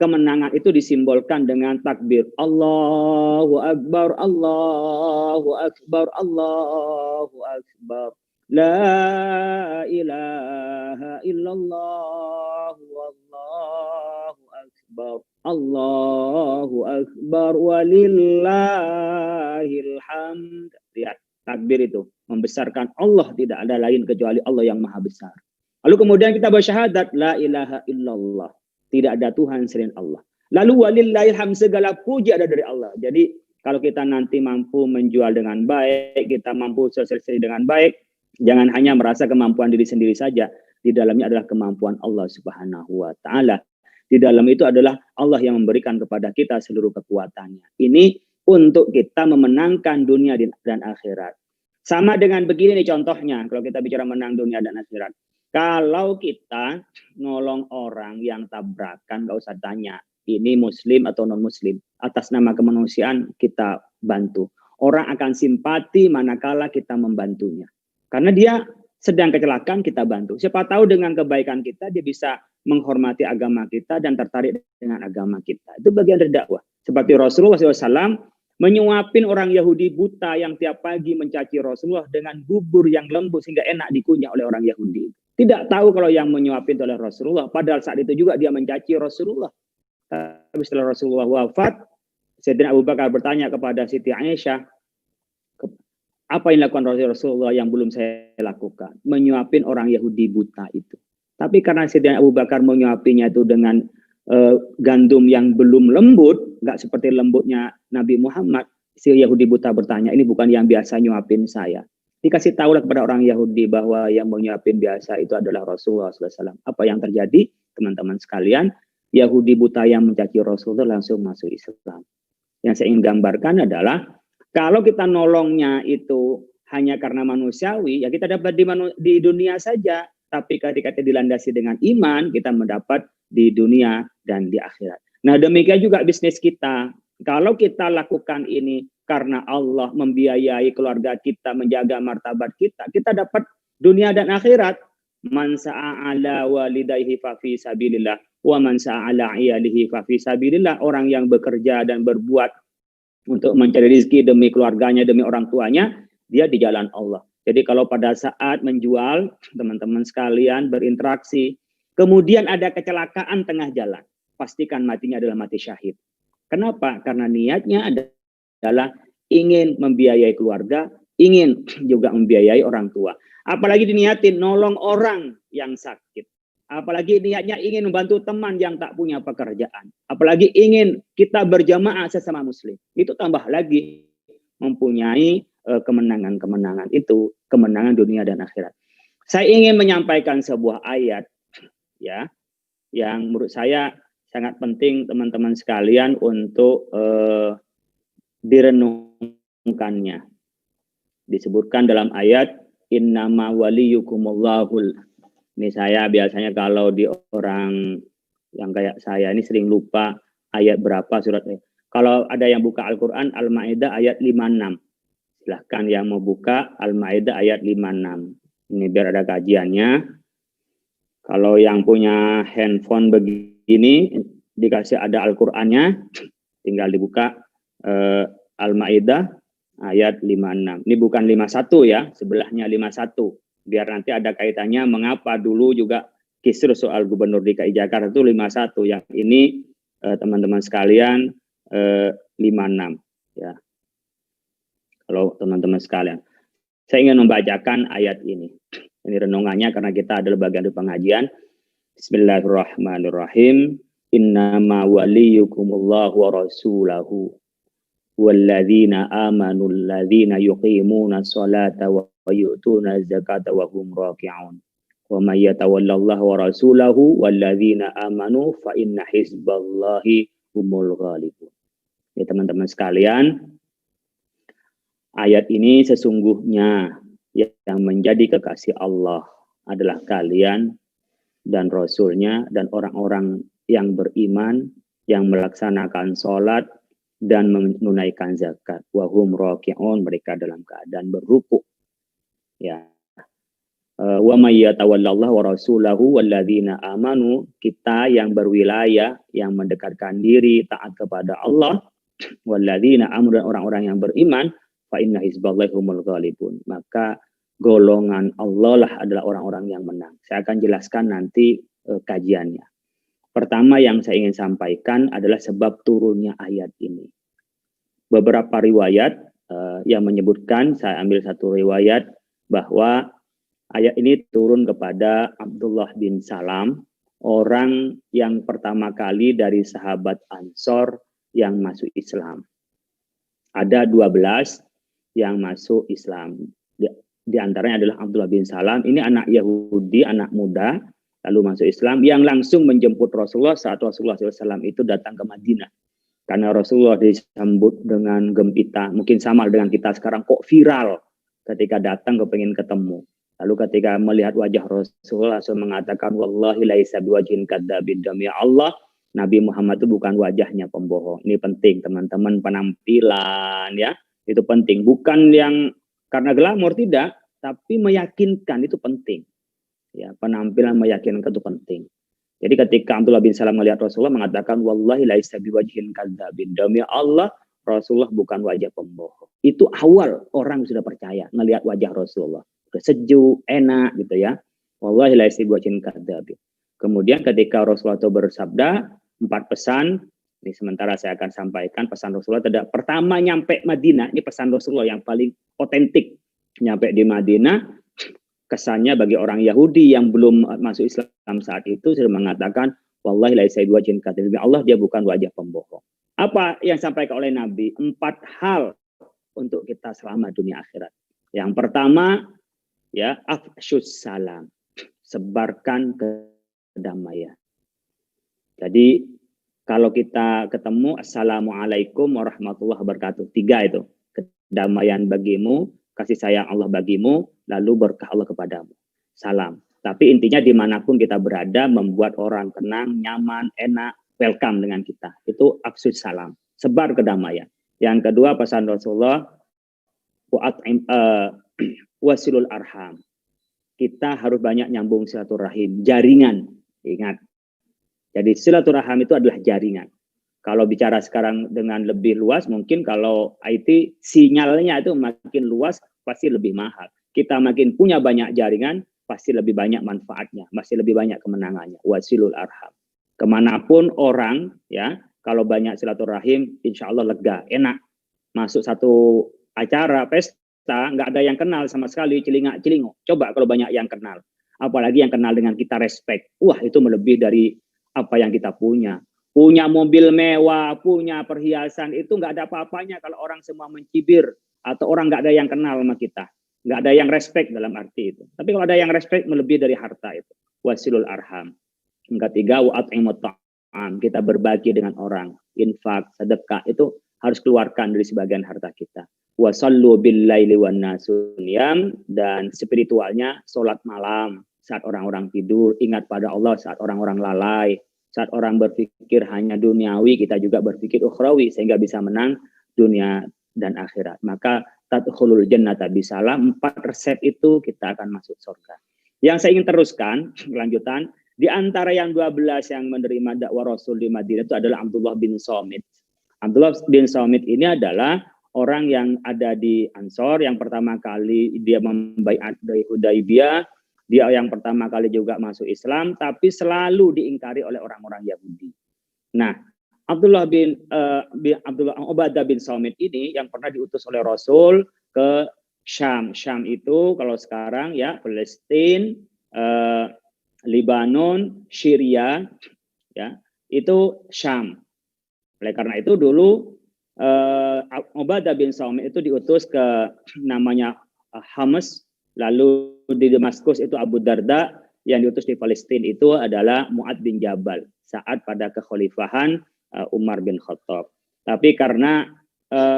kemenangan itu disimbolkan dengan takbir. Allahu Akbar, Allahu Akbar, Allahu Akbar. La ilaha illallah, wallahu akbar. Allahu Akbar, walillahil hamd. Lihat, takbir itu membesarkan Allah, tidak ada lain kecuali Allah yang maha besar. Lalu kemudian kita bersyahadat, la ilaha illallah. Tidak ada Tuhan selain Allah. Lalu walillahil hamd, segala puji ada dari Allah. Jadi kalau kita nanti mampu menjual dengan baik, kita mampu selesai dengan baik, jangan hanya merasa kemampuan diri sendiri saja. Di dalamnya adalah kemampuan Allah Subhanahu wa Ta'ala. Di dalam itu adalah Allah yang memberikan kepada kita seluruh kekuatannya. Ini untuk kita memenangkan dunia dan akhirat. Sama dengan begini nih contohnya, kalau kita bicara menang dunia dan akhirat. Kalau kita nolong orang yang tabrakan, nggak usah tanya, ini muslim atau non-muslim. Atas nama kemanusiaan kita bantu. Orang akan simpati manakala kita membantunya. Karena dia sedang kecelakaan, kita bantu. Siapa tahu dengan kebaikan kita, dia bisa menghormati agama kita dan tertarik dengan agama kita. Itu bagian dari dakwah. Seperti Rasulullah SAW menyuapin orang Yahudi buta yang tiap pagi mencaci Rasulullah dengan bubur yang lembut sehingga enak dikunyah oleh orang Yahudi. Tidak tahu kalau yang menyuapin itu oleh Rasulullah. Padahal saat itu juga dia mencaci Rasulullah. Tapi setelah Rasulullah wafat, Sayyidina Abu Bakar bertanya kepada Siti Aisyah, apa yang dilakukan Rasulullah yang belum saya lakukan? Menyuapin orang Yahudi buta itu. Tapi karena Sayyidina Abu Bakar menyuapinya itu dengan gandum yang belum lembut, nggak seperti lembutnya Nabi Muhammad, si Yahudi buta bertanya, ini bukan yang biasa nyuapin saya. Dikasih tahulah kepada orang Yahudi bahwa yang menyuapin biasa itu adalah Rasulullah SAW. Apa yang terjadi, teman-teman sekalian? Yahudi buta yang mencaci Rasulullah langsung masuk Islam. Yang saya ingin gambarkan adalah, kalau kita nolongnya itu hanya karena manusiawi, ya kita dapat di dunia saja. Tapi ketika kita dilandasi dengan iman, kita mendapat di dunia dan di akhirat. Nah, demikian juga bisnis kita. Kalau kita lakukan ini karena Allah membiayai keluarga kita, menjaga martabat kita, kita dapat dunia dan akhirat. Man sa'ala walidayhi fa fi sabilillah wa man sa'ala iyalihi fa fi sabilillah. Orang yang bekerja dan berbuat untuk mencari rezeki demi keluarganya, demi orang tuanya, dia di jalan Allah. Jadi kalau pada saat menjual, teman-teman sekalian berinteraksi, kemudian ada kecelakaan tengah jalan, pastikan matinya adalah mati syahid. Kenapa? Karena niatnya adalah ingin membiayai keluarga, ingin juga membiayai orang tua. Apalagi diniatin nolong orang yang sakit. Apalagi niatnya ingin membantu teman yang tak punya pekerjaan. Apalagi ingin kita berjamaah sesama muslim. Itu tambah lagi mempunyai kemenangan-kemenangan itu, kemenangan dunia dan akhirat. Saya ingin menyampaikan sebuah ayat ya yang menurut saya sangat penting teman-teman sekalian untuk direnungkannya. Disebutkan dalam ayat innama waliyukumullahul. Ini saya biasanya kalau di orang yang kayak saya ini sering lupa ayat berapa suratnya. Kalau ada yang buka Al-Quran, Al-Ma'idah ayat 56. Silahkan yang mau buka Al-Ma'idah ayat 56. Ini biar ada kajiannya. Kalau yang punya handphone begini, dikasih ada Al-Qur'annya, tinggal dibuka Al-Ma'idah ayat 56. Ini bukan 51 ya, sebelahnya 51. Biar nanti ada kaitannya mengapa dulu juga kisruh soal Gubernur DKI Jakarta itu 51. Yang ini teman-teman sekalian 56 ya. Kalau teman-teman sekalian, saya ingin membacakan ayat ini. Ini renungannya karena kita adalah bagian dari pengajian. Bismillahirrahmanirrahim. Innama waliyukumullahu wa rasulahu walladzina amanu alladzina yuqimuna sholata wa yu'tuna zakata wa hum raki'un. Wa may yatawallallahu wa rasulahu walladzina amanu fa inna hizballahi humul ghalibun. Ya teman-teman sekalian, ayat ini sesungguhnya yang menjadi kekasih Allah adalah kalian dan Rasulnya dan orang-orang yang beriman, yang melaksanakan sholat dan menunaikan zakat. Wahum raki'un, mereka dalam keadaan berrukuk. Ya. Wa may yatawallallahu wa rasulahu walladzina amanu, kita yang berwilayah, yang mendekatkan diri taat kepada Allah, walladzina amanu, dan orang-orang yang beriman, fa inna hizballahi humul ghalibun, maka golongan Allah lah adalah orang-orang yang menang. Saya akan jelaskan nanti kajiannya. Pertama yang saya ingin sampaikan adalah sebab turunnya ayat ini. Beberapa riwayat yang menyebutkan, saya ambil satu riwayat bahwa ayat ini turun kepada Abdullah bin Salam, orang yang pertama kali dari sahabat Ansor yang masuk Islam. Ada 12 yang masuk Islam. Di antaranya adalah Abdullah bin Salam. Ini anak Yahudi, anak muda, lalu masuk Islam, yang langsung menjemput Rasulullah saat Rasulullah SAW itu datang ke Madinah. Karena Rasulullah disambut dengan gembira, mungkin sama dengan kita sekarang, kok viral ketika datang kepengen ketemu. Lalu ketika melihat wajah Rasulullah, Rasul mengatakan, wallahi laisa biwajhin kadzabin, demi Allah, Nabi Muhammad itu bukan wajahnya pembohong. Ini penting teman-teman, penampilan ya, itu penting. Bukan yang karena glamor, tidak, tapi meyakinkan itu penting. Ya, penampilan meyakinkan itu penting. Jadi ketika Abdullah bin Salam melihat Rasulullah mengatakan wallahi laisa biwajhin kadzabin, demi Allah Rasulullah bukan wajah pembohong. Itu awal orang sudah percaya melihat wajah Rasulullah. Sejuk, enak gitu ya. Wallahi laisa biwajhin kadzabin. Kemudian ketika Rasulullah itu bersabda 4 pesan, ini sementara saya akan sampaikan pesan Rasulullah. Pertama nyampe Madinah, ini pesan Rasulullah yang paling otentik. Nyampe di Madinah, kesannya bagi orang Yahudi yang belum masuk Islam saat itu sudah mengatakan wallahi laisa biwajhin kadzabin, Allah dia bukan wajah pembohong. Apa yang disampaikan oleh Nabi? 4 hal untuk kita selamat dunia akhirat. Yang pertama ya, afsyus salam, sebarkan kedamaian. Jadi kalau kita ketemu, assalamualaikum warahmatullahi wabarakatuh. 3 itu. Kedamaian bagimu, kasih sayang Allah bagimu, lalu berkah Allah kepadamu. Salam. Tapi intinya dimanapun kita berada, membuat orang tenang, nyaman, enak, welcome dengan kita. Itu afsyus salam. Sebar kedamaian. Yang kedua, pesan Rasulullah, wasilul arham. Kita harus banyak nyambung silaturahim. Jaringan. Ingat. Jadi silaturahim itu adalah jaringan. Kalau bicara sekarang dengan lebih luas, mungkin kalau IT sinyalnya itu makin luas, pasti lebih mahal. Kita makin punya banyak jaringan, pasti lebih banyak manfaatnya, pasti lebih banyak kemenangannya. Wasilul arham. Kemanapun orang, ya, kalau banyak silaturahim, insya Allah lega, enak. Masuk satu acara, pesta, nggak ada yang kenal sama sekali, celingak-celinguk. Coba kalau banyak yang kenal. Apalagi yang kenal dengan kita respect. Wah, itu melebihi dari apa yang kita punya. Punya mobil mewah, punya perhiasan, itu nggak ada apa-apanya kalau orang semua mencibir atau orang nggak ada yang kenal sama kita. nggak ada yang respect dalam arti itu. Tapi kalau ada yang respect melebihi dari harta itu. Wasilul arham. Yang ketiga, wa'at'imut ta'am. Kita berbagi dengan orang. Infak, sedekah, itu harus keluarkan dari sebagian harta kita. Wasallu billaili wan nasu niyam. Dan spiritualnya, sholat malam. Saat orang-orang tidur, ingat pada Allah saat orang-orang lalai. Saat orang berpikir hanya duniawi, kita juga berpikir ukhrawi. Sehingga bisa menang dunia dan akhirat. Maka tadkhulul jannata bisalam, 4 resep itu kita akan masuk surga. Yang saya ingin teruskan, kelanjutan, di antara yang 12 yang menerima dakwah Rasul di Madinah itu adalah Abdullah bin Samit. Abdullah bin Samit ini adalah orang yang ada di Ansor, yang pertama kali dia membaiat dari Hudaibiyah, dia yang pertama kali juga masuk Islam, tapi selalu diingkari oleh orang-orang Yahudi. Nah, Abdullah Ubadah bin Samit ini yang pernah diutus oleh Rasul ke Syam. Syam itu kalau sekarang ya Palestina, Lebanon, Syria, ya itu Syam. Oleh karena itu dulu Ubadah bin Samit itu diutus ke namanya Hamas, lalu di Damaskus itu Abu Darda, yang diutus di Palestina itu adalah Mu'ad bin Jabal saat pada kekhalifahan Umar bin Khattab. Tapi karena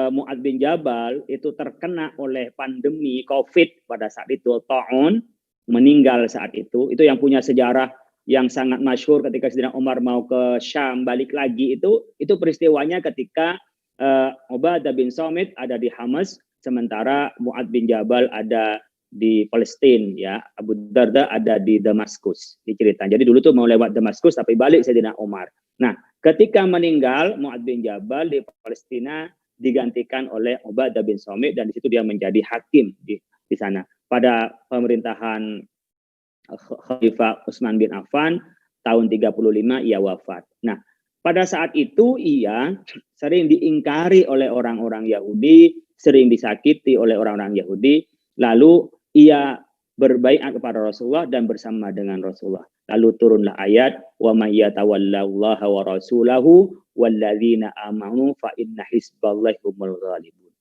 Mu'ad bin Jabal itu terkena oleh pandemi COVID pada saat itu, ta'un, meninggal saat itu yang punya sejarah yang sangat masyhur ketika Sayyidina Umar mau ke Syam, balik lagi itu peristiwanya ketika Ubadah bin Samit ada di Hamas, sementara Mu'ad bin Jabal ada di Palestina, ya. Abu Darda ada di Damaskus, diceritain. Jadi dulu tuh mau lewat Damaskus tapi balik Sayyidina Umar. Nah, ketika meninggal Mu'ad bin Jabal di Palestina digantikan oleh Ubadah bin Samit, dan di situ dia menjadi hakim di sana. Pada pemerintahan Khalifah Utsman bin Affan tahun 35 ia wafat. Nah, pada saat itu ia sering diingkari oleh orang-orang Yahudi, sering disakiti oleh orang-orang Yahudi, lalu ia berbaiat kepada Rasulullah dan bersama dengan Rasulullah. Lalu turunlah ayat wa may yatawallallaha wa rasulahu walladzina amanu fa inna hizballahi humul ghalibun.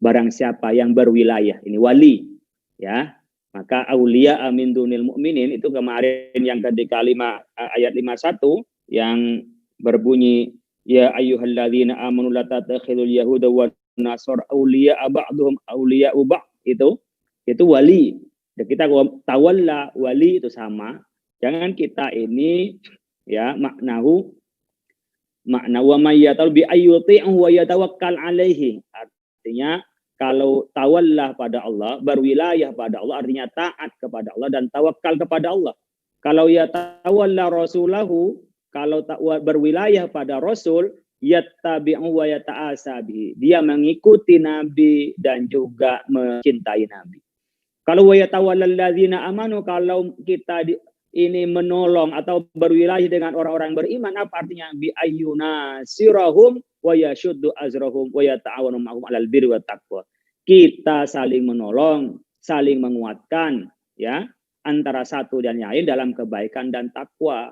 Barang siapa yang berwilayah, ini wali, ya, maka auliya amin dunil mu'minin, itu kemarin yang ketika ayat 51 yang berbunyi ya ayyuhalladzina amanu la tattakhidul yahuda wan nasara auliya ba'dhum auliya ba'd, itu wali. Dan kita tawalla, wali itu sama. Jangan kita ini ya makna wa may yatal bi ayyuti'u wa yatawakkal alaihi. Artinya kalau tawallah pada Allah, berwilayah pada Allah, artinya taat kepada Allah dan tawakal kepada Allah. Kalau ya tawalla rasulahu, kalau berwilayah pada Rasul, yattabi'u wa yata'asa bihi. Dia mengikuti Nabi dan juga mencintai Nabi. Kalau wa yatawallal ladzina amanu, kalau kita ini menolong atau berwilayah dengan orang-orang beriman, apa artinya? Bi ayyuna sirahum wa yashuddu azrahum wa yata'awanu ma'hum 'alal birri wat taqwa. Kita saling menolong, saling menguatkan, ya, antara satu dan yang lain dalam kebaikan dan takwa.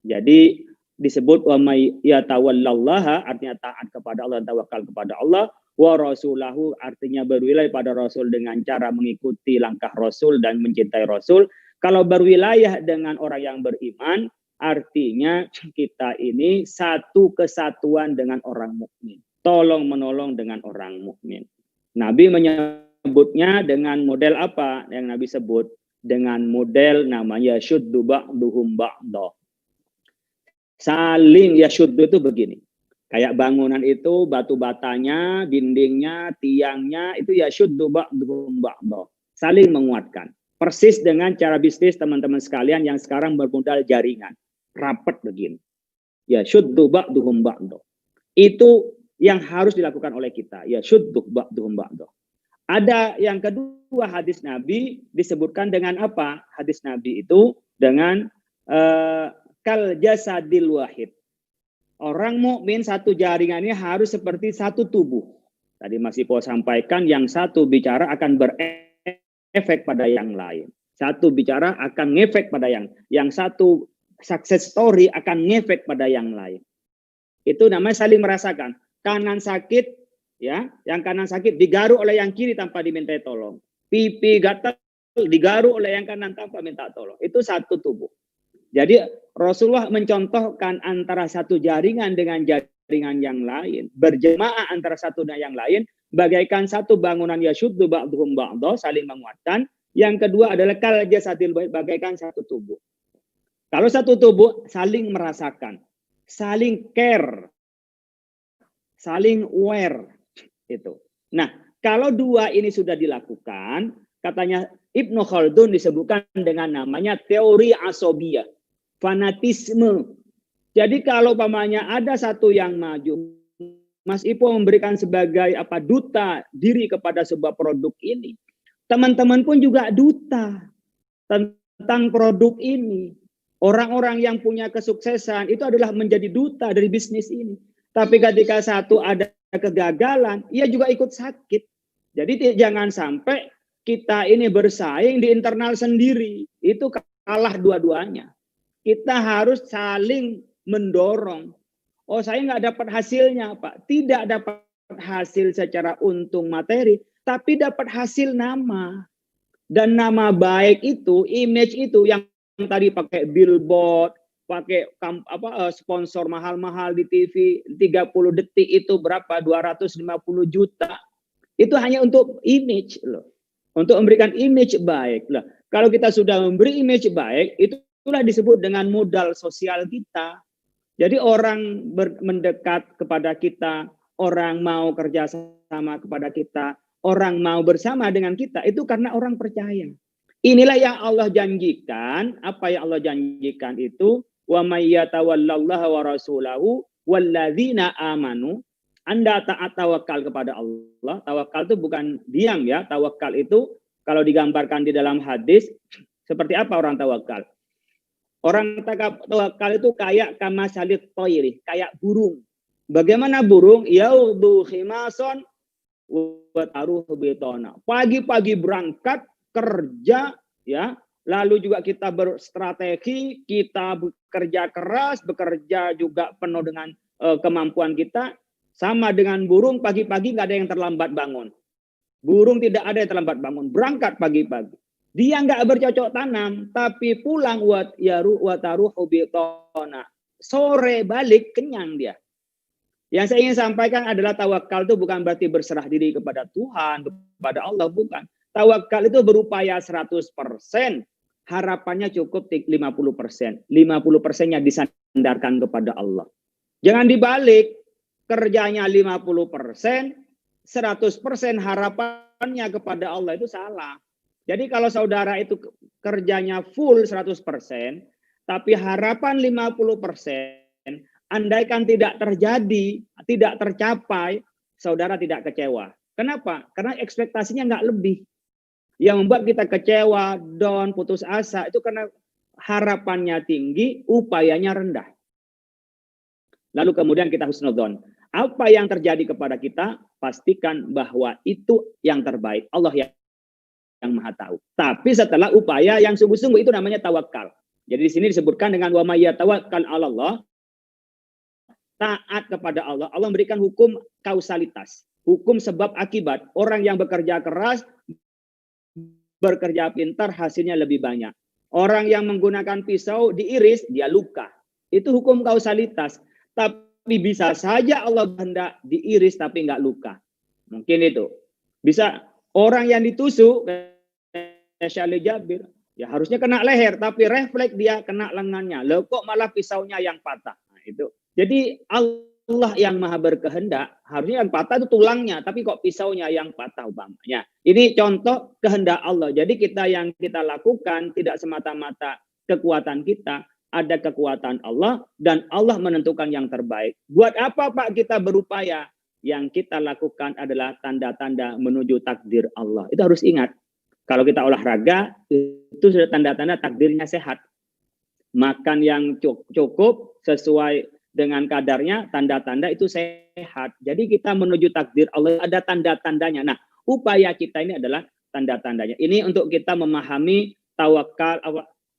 Jadi disebut wa may yatawallallaha, artinya taat kepada Allah dan tawakal kepada Allah. Wa rasulahu, artinya berwilayah pada Rasul dengan cara mengikuti langkah Rasul dan mencintai Rasul. Kalau berwilayah dengan orang yang beriman, artinya kita ini satu kesatuan dengan orang mukmin. Tolong menolong dengan orang mukmin. Nabi menyebutnya dengan model apa yang Nabi sebut? Dengan model namanya syuddu ba'duhum ba'dah. Saling yasyuddu itu begini. Kayak bangunan itu batu batanya, dindingnya, tiangnya itu yasyuddu ba'duhum ba'dah. Saling menguatkan. Persis dengan cara bisnis teman-teman sekalian yang sekarang bermodal jaringan. Rapat begini. Yasyuddu ba'duhum ba'dah. Itu yang harus dilakukan oleh kita. Yasyuddu ba'duhum ba'dah. Ada yang kedua, hadis Nabi disebutkan dengan apa? Hadis Nabi itu dengan kal jasadil wahid. Orang mukmin satu jaringannya harus seperti satu tubuh. Tadi Mas Ipo sampaikan, yang satu bicara akan berefek pada yang lain. Satu bicara akan ngefek pada yang satu, success story akan ngefek pada yang lain. Itu namanya saling merasakan. Kanan sakit, ya, yang kanan sakit digaruk oleh yang kiri tanpa diminta tolong. pipi gatal, digaruk oleh yang kanan tanpa minta tolong. Itu satu tubuh. Jadi Rasulullah mencontohkan antara satu jaringan dengan jaringan yang lain, berjemaah antara satu dan yang lain, bagaikan satu bangunan yashuddu ba'duhum ba'dha, saling menguatkan. Yang kedua adalah kal jasadil wahid, bagaikan satu tubuh. Kalau satu tubuh saling merasakan, saling care, saling aware itu. Nah, kalau dua ini sudah dilakukan, katanya Ibnu Khaldun disebutkan dengan namanya teori asobiyah, fanatisme. Jadi kalau pamannya ada satu yang maju, Mas Ipo memberikan sebagai duta diri kepada sebuah produk ini. Teman-teman pun juga duta tentang produk ini. Orang-orang yang punya kesuksesan itu adalah menjadi duta dari bisnis ini. Tapi ketika satu ada kegagalan, ia juga ikut sakit. Jadi jangan sampai kita ini bersaing di internal sendiri. Itu kalah dua-duanya. Kita harus saling mendorong. Oh, saya nggak dapat hasilnya, Pak. Tidak dapat hasil secara untung materi, tapi dapat hasil nama. Dan nama baik itu, image itu yang tadi pakai billboard, pakai sponsor mahal-mahal di TV, 30 detik itu berapa? 250 juta. Itu hanya untuk image loh. Untuk memberikan image baik. Loh. Kalau kita sudah memberi image baik, itulah disebut dengan modal sosial kita. Jadi orang mendekat kepada kita, orang mau kerja sama kepada kita, orang mau bersama dengan kita, itu karena orang percaya. Inilah yang Allah janjikan. Apa yang Allah janjikan itu? Wa may yatawallallaha wa rasulahu walladzina amanu. Anda taat tawakal kepada Allah. Tawakal itu bukan diam ya. Tawakal itu kalau digambarkan di dalam hadis, seperti apa orang tawakal? Orang tawakal itu kayak kamasalit toiri, kayak burung. Bagaimana burung? Yaudu khimason wa taruh bitona. Pagi-pagi berangkat kerja ya, lalu juga kita berstrategi, kita bekerja keras, bekerja juga penuh dengan kemampuan kita. Sama dengan burung, pagi-pagi nggak ada yang terlambat bangun. Burung tidak ada yang terlambat bangun, berangkat pagi-pagi. Dia nggak bercocok tanam, tapi pulang wataruhu bitona. Sore balik kenyang dia. Yang saya ingin sampaikan adalah tawakal itu bukan berarti berserah diri kepada Tuhan, kepada Allah, bukan. Tawakal itu berupaya 100%, harapannya cukup 50%. 50%-nya disandarkan kepada Allah. Jangan dibalik, kerjanya 50%, 100% harapannya kepada Allah, itu salah. Jadi kalau saudara itu kerjanya full 100%, tapi harapan 50%, andaikan tidak terjadi, tidak tercapai, saudara tidak kecewa. Kenapa? Karena ekspektasinya nggak lebih. Yang membuat kita kecewa, down, putus asa, itu karena harapannya tinggi, upayanya rendah. Lalu kemudian kita husnudzon. Apa yang terjadi kepada kita, pastikan bahwa itu yang terbaik. Allah yang Maha tahu. Tapi setelah upaya yang sungguh-sungguh, itu namanya tawakal. Jadi di sini disebutkan dengan wa may yatawakkal 'alallah, taat kepada Allah. Allah memberikan hukum kausalitas, hukum sebab akibat. Orang yang bekerja keras, bekerja pintar, hasilnya lebih banyak. Orang yang menggunakan pisau diiris, dia luka. Itu hukum kausalitas. Tapi bisa saja Allah hendak diiris tapi nggak luka. Mungkin itu. Bisa orang yang ditusuk, Jabir, ya harusnya kena leher, tapi refleks dia kena lengannya. Loh kok malah pisaunya yang patah? Nah, itu. Jadi Allah yang maha berkehendak, harusnya yang patah itu tulangnya, tapi kok pisaunya yang patah umpamanya. Ini contoh kehendak Allah. Jadi yang kita lakukan tidak semata-mata kekuatan kita, ada kekuatan Allah, dan Allah menentukan yang terbaik. Buat apa Pak kita berupaya? Yang kita lakukan adalah tanda-tanda menuju takdir Allah. Itu harus ingat. Kalau kita olahraga, itu sudah tanda-tanda takdirnya sehat. Makan yang cukup sesuai dengan kadarnya, tanda-tanda itu sehat. Jadi kita menuju takdir Allah, ada tanda-tandanya. Nah, upaya kita ini adalah tanda-tandanya. Ini untuk kita memahami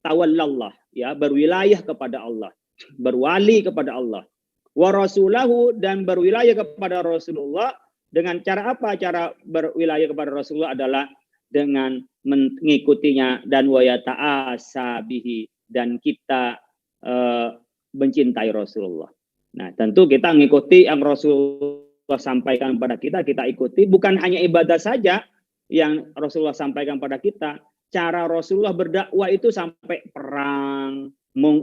tawallallah, ya, berwilayah kepada Allah, berwali kepada Allah. Wa rasulahu, dan berwilayah kepada Rasulullah. Dengan cara apa? Cara berwilayah kepada Rasulullah adalah dengan mengikutinya, dan wa yata'asa bihi, dan kita mencintai Rasulullah. Nah, tentu kita mengikuti yang Rasulullah sampaikan kepada kita, kita ikuti. Bukan hanya ibadah saja yang Rasulullah sampaikan pada kita. Cara Rasulullah berdakwah itu sampai perang,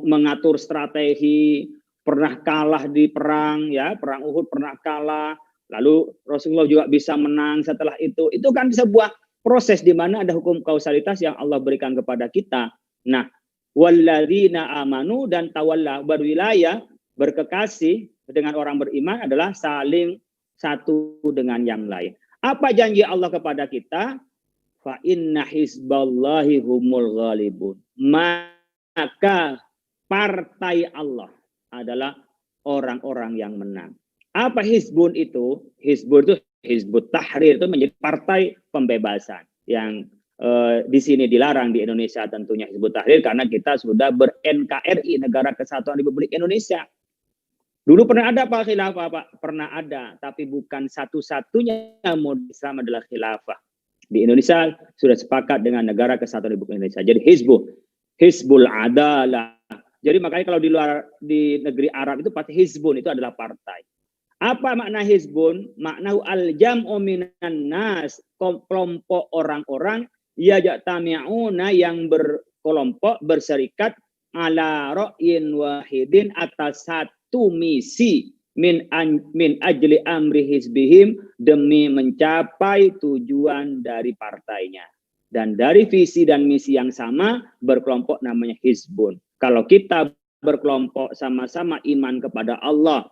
mengatur strategi, pernah kalah di perang, ya, perang Uhud pernah kalah. Lalu Rasulullah juga bisa menang setelah itu. Itu kan sebuah proses di mana ada hukum kausalitas yang Allah berikan kepada kita. Nah, walladzina amanu, dan tawalla, berwilayah, berkekasih dengan orang beriman adalah saling satu dengan yang lain. Apa janji Allah kepada kita? Fa inna hizballahi humul ghalibun. Maka partai Allah adalah orang-orang yang menang. Apa hizbun itu? Hizbun itu, Hizbut Tahrir itu menjadi partai pembebasan yang di sini dilarang, di Indonesia tentunya Hizbut Tahrir, karena kita sudah ber-NKRI, Negara Kesatuan Republik Indonesia. Dulu pernah ada Pak khilafah, Pak? Pernah ada, tapi bukan satu-satunya model Islam adalah khilafah. Di Indonesia sudah sepakat dengan Negara Kesatuan Republik Indonesia. Jadi Hizbul Adalah. Jadi makanya kalau di luar, di negeri Arab itu pasti Hizbun itu adalah partai. Apa makna hizbun? Makna al-jam'u minan nas, kelompok orang-orang yajtami'una, yang berkelompok, berserikat, ala ra'yin wahidin, atas satu misi, min ajli amri hizbihim, demi mencapai tujuan dari partainya. Dan dari visi dan misi yang sama, berkelompok namanya hizbun. Kalau kita berkelompok sama-sama iman kepada Allah,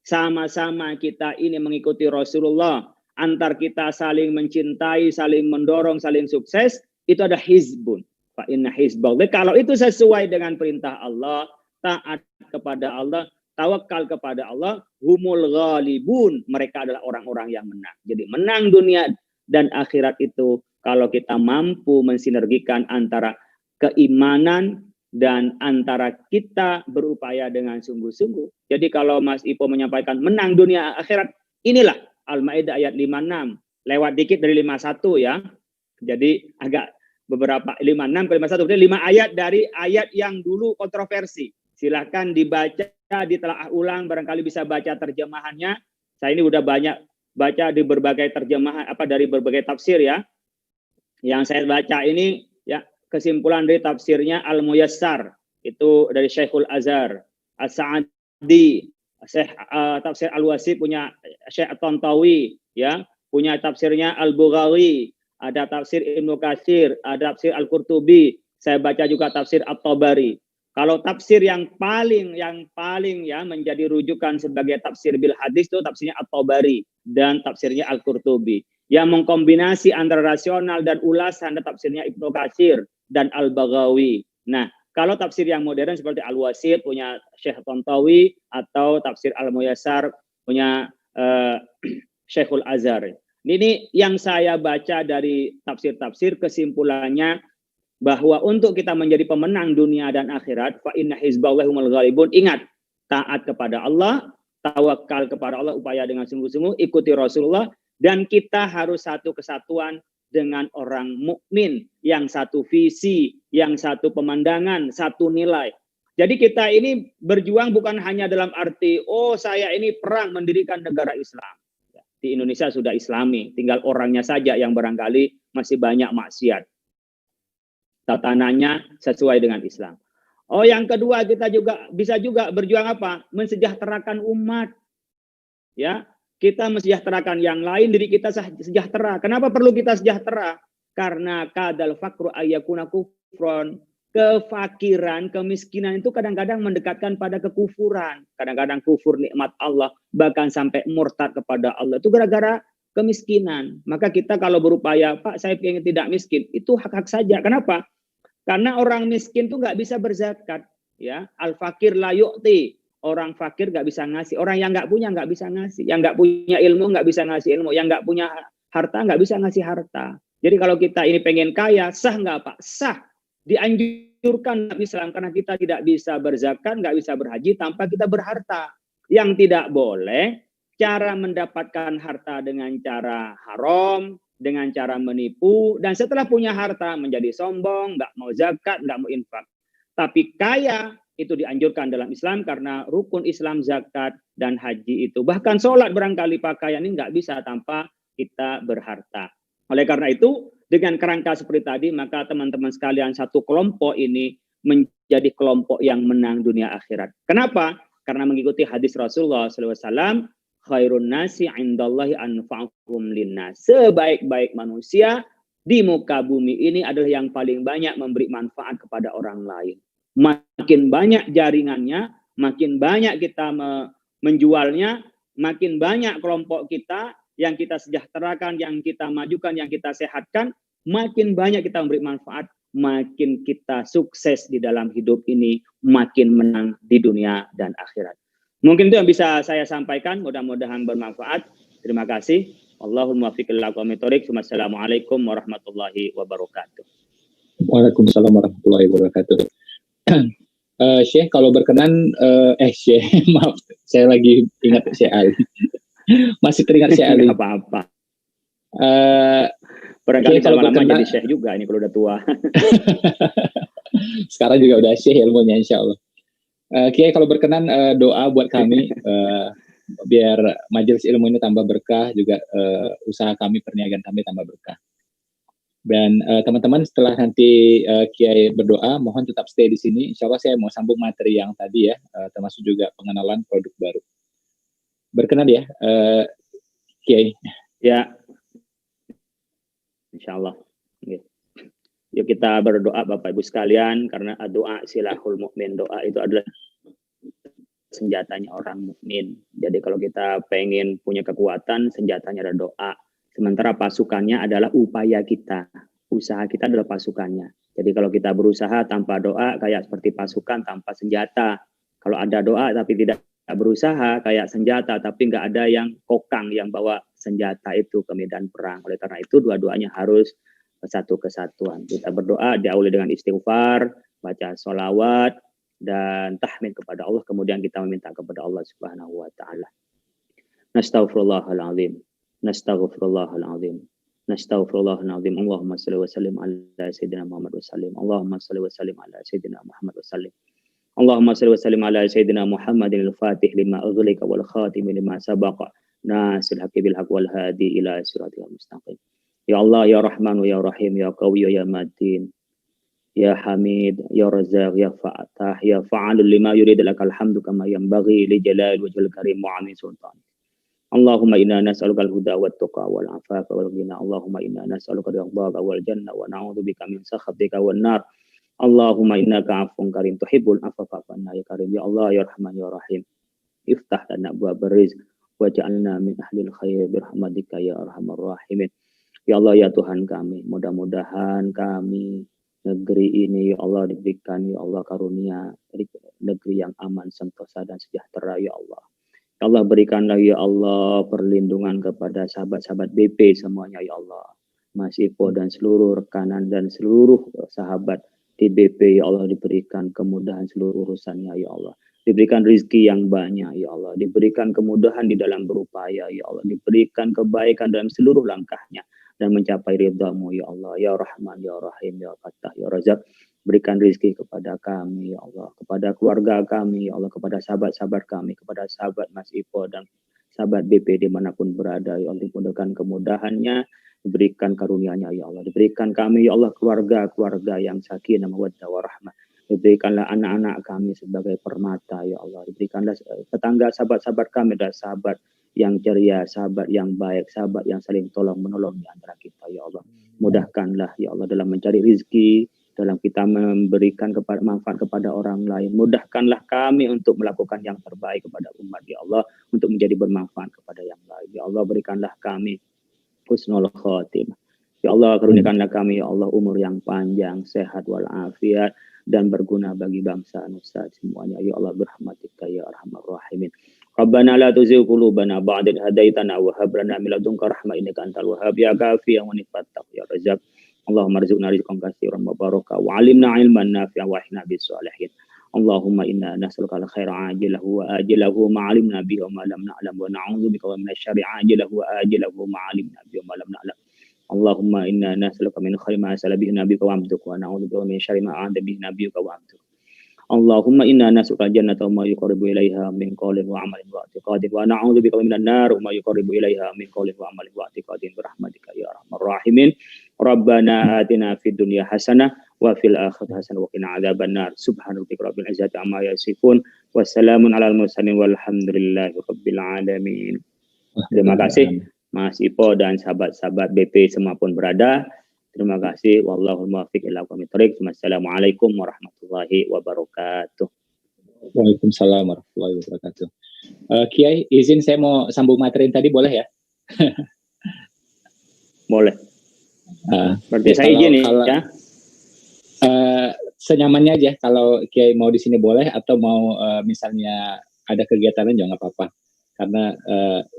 sama-sama kita ini mengikuti Rasulullah, antar kita saling mencintai, saling mendorong, saling sukses, itu ada hizbun. Fa inna hizballah. Kalau itu sesuai dengan perintah Allah, taat kepada Allah, tawakal kepada Allah, humul ghalibun, mereka adalah orang-orang yang menang. Jadi menang dunia dan akhirat itu kalau kita mampu mensinergikan antara keimanan dan antara kita berupaya dengan sungguh-sungguh. Jadi kalau Mas Ipo menyampaikan menang dunia akhirat, inilah Al-Maidah ayat 56. Lewat dikit dari 51 ya. Jadi agak beberapa 56 ke 51, 5 ayat dari ayat yang dulu kontroversi. Silahkan dibaca, ditelaah ulang, barangkali bisa baca terjemahannya. Saya ini udah banyak baca di berbagai terjemahan, dari berbagai tafsir ya. Yang saya baca ini ya, kesimpulan dari tafsirnya Al-Muyassar, itu dari Syekhul Azhar, As-Sa'di, tafsir Al-Wasi punya Syekh At-Tantawi, ya, punya tafsirnya Al-Bughawi, ada tafsir Ibnu Katsir, ada tafsir Al-Qurtubi, saya baca juga tafsir At-Tabari. Kalau tafsir yang paling ya menjadi rujukan sebagai tafsir bil hadis itu tafsirnya At-Tabari dan tafsirnya Al-Qurtubi. Yang mengkombinasi antara rasional dan ulasan, ada tafsirnya Ibnu Katsir dan Al-Baghawi. Nah, kalau tafsir yang modern seperti Al-Wasit punya Syekh Tantawi, atau tafsir Al-Muyassar punya Syekhul Azhar. Ini yang saya baca dari tafsir-tafsir, kesimpulannya bahwa untuk kita menjadi pemenang dunia dan akhirat, fa inna hizballahi humul ghalibun, ingat, taat kepada Allah, tawakal kepada Allah, upaya dengan sungguh-sungguh, ikuti Rasulullah, dan kita harus satu kesatuan dengan orang mukmin, yang satu visi, yang satu pemandangan, satu nilai. Jadi kita ini berjuang bukan hanya dalam arti, oh saya ini perang mendirikan negara Islam. Di Indonesia sudah Islami, tinggal orangnya saja yang barangkali masih banyak maksiat. Tatanannya sesuai dengan Islam. Oh, yang kedua, kita juga bisa juga berjuang apa? Mensejahterakan umat. Ya, kita mensejahterakan yang lain, diri kita sejahtera. Kenapa perlu kita sejahtera? Karena kadal fakru ayyakuna kufron. Kefakiran, kemiskinan itu kadang-kadang mendekatkan pada kekufuran. Kadang-kadang kufur nikmat Allah, bahkan sampai murtad kepada Allah. Itu gara-gara kemiskinan. Maka kita kalau berupaya, Pak, saya ingin tidak miskin, itu hak-hak saja. Kenapa? Karena orang miskin itu nggak bisa berzakat. Ya, al-fakir la yu'ti. Orang fakir nggak bisa ngasih. Orang yang nggak punya nggak bisa ngasih. Yang nggak punya ilmu nggak bisa ngasih ilmu. Yang nggak punya harta nggak bisa ngasih harta. Jadi kalau kita ini pengen kaya, sah nggak Pak? Sah. Dianjurkan Islam, karena kita tidak bisa berzakat, nggak bisa berhaji tanpa kita berharta. Yang tidak boleh cara mendapatkan harta dengan cara haram, dengan cara menipu, dan setelah punya harta menjadi sombong, nggak mau zakat, nggak mau infak. Tapi kaya itu dianjurkan dalam Islam karena rukun Islam zakat dan haji itu. Bahkan sholat barangkali pakaian ini nggak bisa tanpa kita berharta. Oleh karena itu, dengan kerangka seperti tadi, maka teman-teman sekalian satu kelompok ini menjadi kelompok yang menang dunia akhirat. Kenapa? Karena mengikuti hadis Rasulullah SAW, khairun nasi indallahi anfa'uhum linnas. Sebaik-baik manusia di muka bumi ini adalah yang paling banyak memberi manfaat kepada orang lain. Makin banyak jaringannya, makin banyak kita menjualnya, makin banyak kelompok kita yang kita sejahterakan, yang kita majukan, yang kita sehatkan, makin banyak kita memberi manfaat, makin kita sukses di dalam hidup ini, makin menang di dunia dan akhirat. Mungkin itu yang bisa saya sampaikan, mudah-mudahan bermanfaat. Terima kasih. Allahumma fiqil laqamitorik. Wassalamualaikum warahmatullahi wabarakatuh. Waalaikumsalam warahmatullahi wabarakatuh. Syekh, kalau berkenan, Syekh, maaf, saya lagi ingat Syekh Ali. Masih teringat Syekh Ali. Apa-apa. Barangkali kalau lama jadi Syekh juga ini kalau udah tua. Sekarang juga udah Syekh ilmunya, insya Allah. Kiai, kalau berkenan doa buat kami biar majelis ilmu ini tambah berkah, juga usaha kami, perniagaan kami tambah berkah. Dan teman-teman, setelah nanti Kiai berdoa, mohon tetap stay di sini. Insya Allah saya mau sambung materi yang tadi ya, termasuk juga pengenalan produk baru. Berkenan ya, Kiai? Ya, insya Allah. Yuk kita berdoa Bapak Ibu sekalian, karena doa silahul mukmin, doa itu adalah senjatanya orang mukmin. Jadi kalau kita pengen punya kekuatan, senjatanya adalah doa. Sementara pasukannya adalah upaya kita. Usaha kita adalah pasukannya. Jadi kalau kita berusaha tanpa doa, kayak seperti pasukan tanpa senjata. Kalau ada doa tapi tidak berusaha, kayak senjata tapi nggak ada yang kokang, yang bawa senjata itu ke medan perang. Oleh karena itu dua-duanya harus satu kesatuan. Kita berdoa diawali dengan istighfar, baca sholawat, dan tahmid kepada Allah. Kemudian kita meminta kepada Allah Subhanahu wa Ta'ala. Nastaghfirullahaladzim. Nastaghfirullahaladzim. Nastaghfirullahaladzim. Allahumma salli wa sallim ala Sayyidina Muhammad wa sallim. Allahumma salli wa sallim ala Sayyidina Muhammad wa sallim. Allahumma salli wa sallim ala Sayyidina Muhammadin al-Fatih lima aghlika wal khatim lima sabaqa nasil haqqi bil haqq wal hadi ila siratil mustaqim. Ya Allah, ya Rahman, ya Rahim, ya Qawi, ya Matin, ya Hamid, ya Razzaq, ya Fatah, ya Fa'alul lima yurid lakal hamdu kama yanbaghi li jalal wajhil karim wa amin sultan. Allahumma inna nas'aluka al-huda wat tuqa wal afafa wal ghina. Allahumma inna nas'aluka ridhaka wal janna wa na'udzubika min sakhatika wan nar. Allahumma innaka 'afuwun karim tuhibbul afwa fa'fu anna ya karim. Ya Allah, ya Rahman, ya Rahim. Iftah lana abwaab rizq waj'alna min ahlil khair birahmatika ya arhamar rahimin. Ya Allah, ya Tuhan kami, mudah-mudahan kami negeri ini ya Allah diberikan ya Allah karunia negeri yang aman, sentosa dan sejahtera ya Allah. Ya Allah, berikanlah ya Allah perlindungan kepada sahabat-sahabat BP semuanya ya Allah. Mas Ipo dan seluruh rekanan dan seluruh sahabat di BP ya Allah, diberikan kemudahan seluruh urusannya ya Allah. Diberikan rezeki yang banyak ya Allah. Diberikan kemudahan di dalam berupaya ya Allah. Diberikan kebaikan dalam seluruh langkahnya dan mencapai ridha-Mu ya Allah. Ya Rahman, ya Rahim, ya Fattah, ya Razzaq. Berikan rezeki kepada kami ya Allah, kepada keluarga kami ya Allah, kepada sahabat-sahabat kami, kepada sahabat Mas Ipo dan sahabat BP dimanapun berada ya Allah. Diberikan kemudahannya, diberikan karunia-Nya ya Allah. Diberikan kami ya Allah keluarga-keluarga yang sakinah mawaddah warahmah. Diberikanlah anak-anak kami sebagai permata ya Allah. Diberikanlah tetangga sahabat-sahabat kami dan sahabat yang ceria, sahabat yang baik, sahabat yang saling tolong menolong di antara kita ya Allah. Mudahkanlah ya Allah dalam mencari rezeki, dalam kita memberikan manfaat kepada orang lain. Mudahkanlah kami untuk melakukan yang terbaik kepada umat ya Allah, untuk menjadi bermanfaat kepada yang lain. Ya Allah, berikanlah kami husnul khatimah. Ya Allah, karuniakanlah kami ya Allah umur yang panjang, sehat walafiat dan berguna bagi bangsa nusa semuanya. Ya Allah, birahmatika ya arhamar rahimin. Rabbana la tuzigh qulubana ba'da idh hadaitana wa hab lana min ladunka rahmah innaka antal wahhab ya kafi ya munifattah ya razzaq. Allahumma arzuqna rizqan katsiran wa baraka wa 'allimna 'ilman nafi'an wa ahina bis salihin. Allahumma inna nas'aluka al-khaira 'ajilahu wa ajilahu ma 'alimna bihi wa ma lam na'lam wa na'udzubika min asy-syarri 'ajilahu wa ajilahu ma 'alimna bihi wa ma lam na'lam. Allahumma inna nas'aluka min khairi ma as'ala bihi nabiyuka wa abduka wa na'udzubika min syarri ma a'adha bihi nabiyuka wa abduka. Allahumma inna nas'aluka al-jannata wa ma yuqarribu ilaiha min qawlin wa amalin wa i'tiqadin wa na'udzubika minan nar wa ma yuqarribu ilaiha min qawlin wa amalin wa i'tiqadin bi rahmatika ya arhamar rahimin. Rabbana atina fid dunya hasanah wa fil akhirati hasanah wa qina adzabannar. Subhanarabbika rabbil izzati amma yasifun wa salamun alal mursalin walhamdulillahi rabbil alamin. Terima kasih Mas Ipo dan sahabat-sahabat BP semua pun berada. Terima kasih. Wallahul muwaffiq ila aqwamit thoriq. Wassalamualaikum warahmatullahi wabarakatuh. Waalaikumsalam warahmatullahi wabarakatuh. Kiai, izin saya mau sambung materi tadi boleh ya? Boleh. Berarti Ya, saya izin ya. Senyamannya aja. Kalau Kiai mau di sini boleh, atau mau misalnya ada kegiatan jangan apa-apa. Karena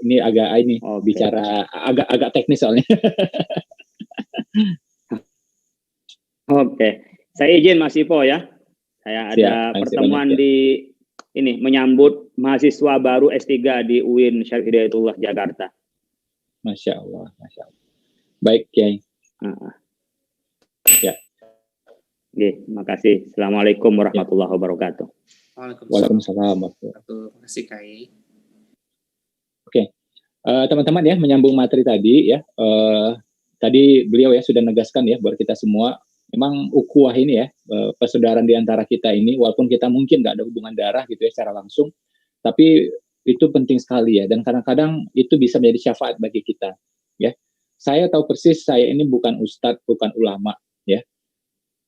ini agak bicara agak teknis soalnya. Oke, saya izin Mas Ipo ya. Saya ada pertemuan di ini menyambut mahasiswa baru S3 di UIN Syarif Hidayatullah Jakarta. Masya Allah, Masya Allah. Baik, Kiai. Ya. Oke, makasih. Assalamualaikum warahmatullahi wabarakatuh. Waalaikumsalam warahmatullahi wabarakatuh. Terima kasih, Kai. Oke, teman-teman ya, menyambung materi tadi ya. Tadi beliau ya sudah negaskan ya buat kita semua. Memang ukhuwah ini ya, persaudaraan di antara kita ini, walaupun kita mungkin nggak ada hubungan darah gitu ya secara langsung, tapi itu penting sekali ya, dan kadang-kadang itu bisa menjadi syafaat bagi kita ya. Saya tahu persis saya ini bukan ustadz, bukan ulama ya.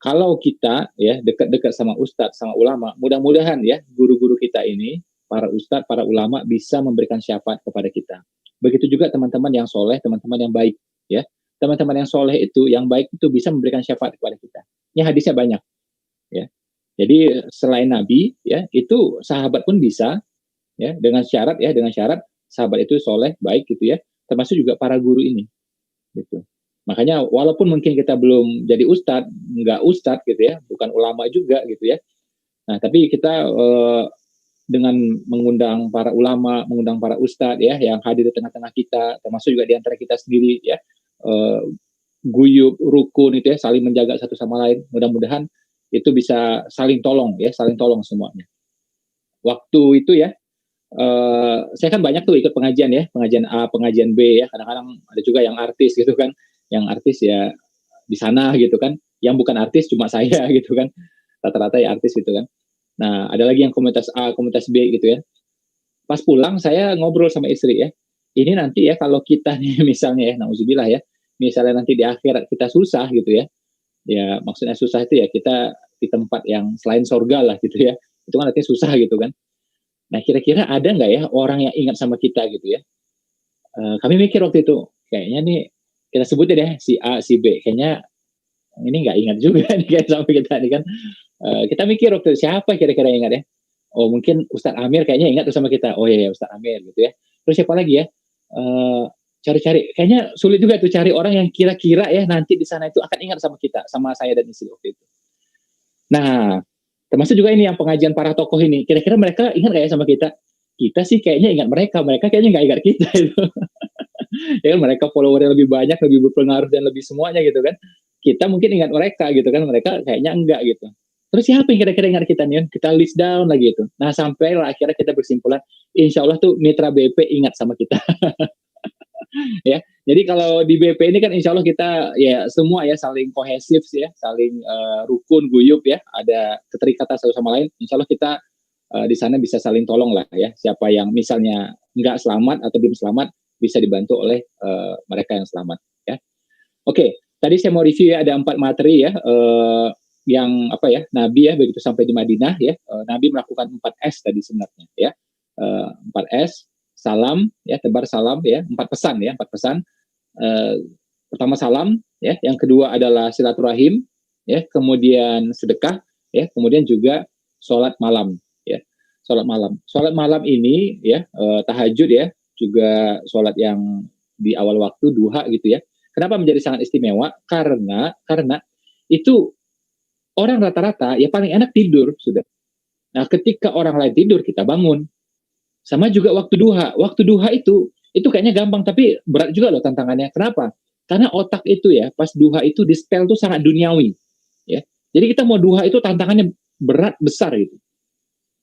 Kalau kita ya dekat-dekat sama ustadz, sama ulama, mudah-mudahan ya guru-guru kita ini, para ustadz, para ulama bisa memberikan syafaat kepada kita. Begitu juga teman-teman yang soleh, teman-teman yang baik ya. Teman-teman yang soleh itu, yang baik itu bisa memberikan syafaat kepada kita. Ini hadisnya banyak, ya. Jadi selain Nabi, ya itu sahabat pun bisa, ya dengan syarat sahabat itu soleh, baik gitu ya. Termasuk juga para guru ini, gitu. Makanya walaupun mungkin kita belum jadi ustadz, nggak ustadz gitu ya, bukan ulama juga gitu ya. Nah tapi kita dengan mengundang para ulama, mengundang para ustadz ya, yang hadir di tengah-tengah kita, termasuk juga di antara kita sendiri ya. Guyub, rukun itu ya, saling menjaga satu sama lain. Mudah-mudahan itu bisa saling tolong ya, saling tolong semuanya. Waktu itu ya, saya kan banyak tuh ikut pengajian ya, pengajian A, pengajian B ya. Kadang-kadang ada juga yang artis gitu kan, yang artis ya di sana gitu kan. Yang bukan artis cuma saya gitu kan. Rata-rata ya artis gitu kan. Nah, ada lagi yang komunitas A, komunitas B gitu ya. Pas pulang saya ngobrol sama istri ya. Ini nanti ya kalau kita nih misalnya ya, nauzubillah ya, misalnya nanti di akhirat kita susah gitu ya, ya maksudnya susah itu ya kita di tempat yang selain surga lah gitu ya, itu kan artinya susah gitu kan. Nah kira-kira ada nggak ya orang yang ingat sama kita gitu ya? Kami mikir waktu itu, kayaknya nih kita sebutnya deh si A, si B, kayaknya ini nggak ingat juga nih kayak sama kita nih kan. Kita mikir waktu itu, siapa kira-kira yang ingat ya? Oh mungkin Ustadz Amir kayaknya ingat tuh sama kita. Oh iya Ustadz Amir gitu ya. Terus siapa lagi ya? Cari-cari, kayaknya sulit juga tuh cari orang yang kira-kira ya nanti di sana itu akan ingat sama kita, sama saya dan istri waktu itu. Nah, termasuk juga ini yang pengajian para tokoh ini, kira-kira mereka ingat gak ya sama kita? Kita sih kayaknya ingat mereka kayaknya nggak ingat kita itu. Ya kan mereka followernya lebih banyak, lebih berpengaruh dan lebih semuanya gitu kan. Kita mungkin ingat mereka gitu kan, mereka kayaknya enggak gitu. Terus siapa yang kira-kira ingat kita nih? Kita list down lagi itu. Nah sampai akhirnya kita bersimpulan, insya Allah tuh mitra BP ingat sama kita. Ya, jadi kalau di BP ini kan insya Allah kita ya semua ya saling kohesif ya, saling rukun, guyub ya, ada keterikatan satu sama lain. Insya Allah kita di sana bisa saling tolong lah ya. Siapa yang misalnya nggak selamat atau belum selamat bisa dibantu oleh mereka yang selamat ya. Oke, tadi saya mau review ya, ada 4 materi ya. Yang apa ya, Nabi ya begitu sampai di Madinah ya, Nabi melakukan 4S tadi sebenarnya ya, 4S, salam ya, tebar salam ya, 4 pesan ya, 4 pesan. Pertama salam ya, yang kedua adalah silaturahim ya, kemudian sedekah ya, kemudian juga sholat malam ya, sholat malam ini ya, tahajud ya, juga sholat yang di awal waktu duha gitu ya. Kenapa menjadi sangat istimewa? Karena itu orang rata-rata ya paling enak tidur sudah. Nah, ketika orang lain tidur kita bangun. Sama juga waktu duha. Waktu duha itu kayaknya gampang tapi berat juga loh tantangannya. Kenapa? Karena otak itu ya, pas duha itu dispel tuh sangat duniawi. Ya. Jadi kita mau duha itu tantangannya berat, besar gitu.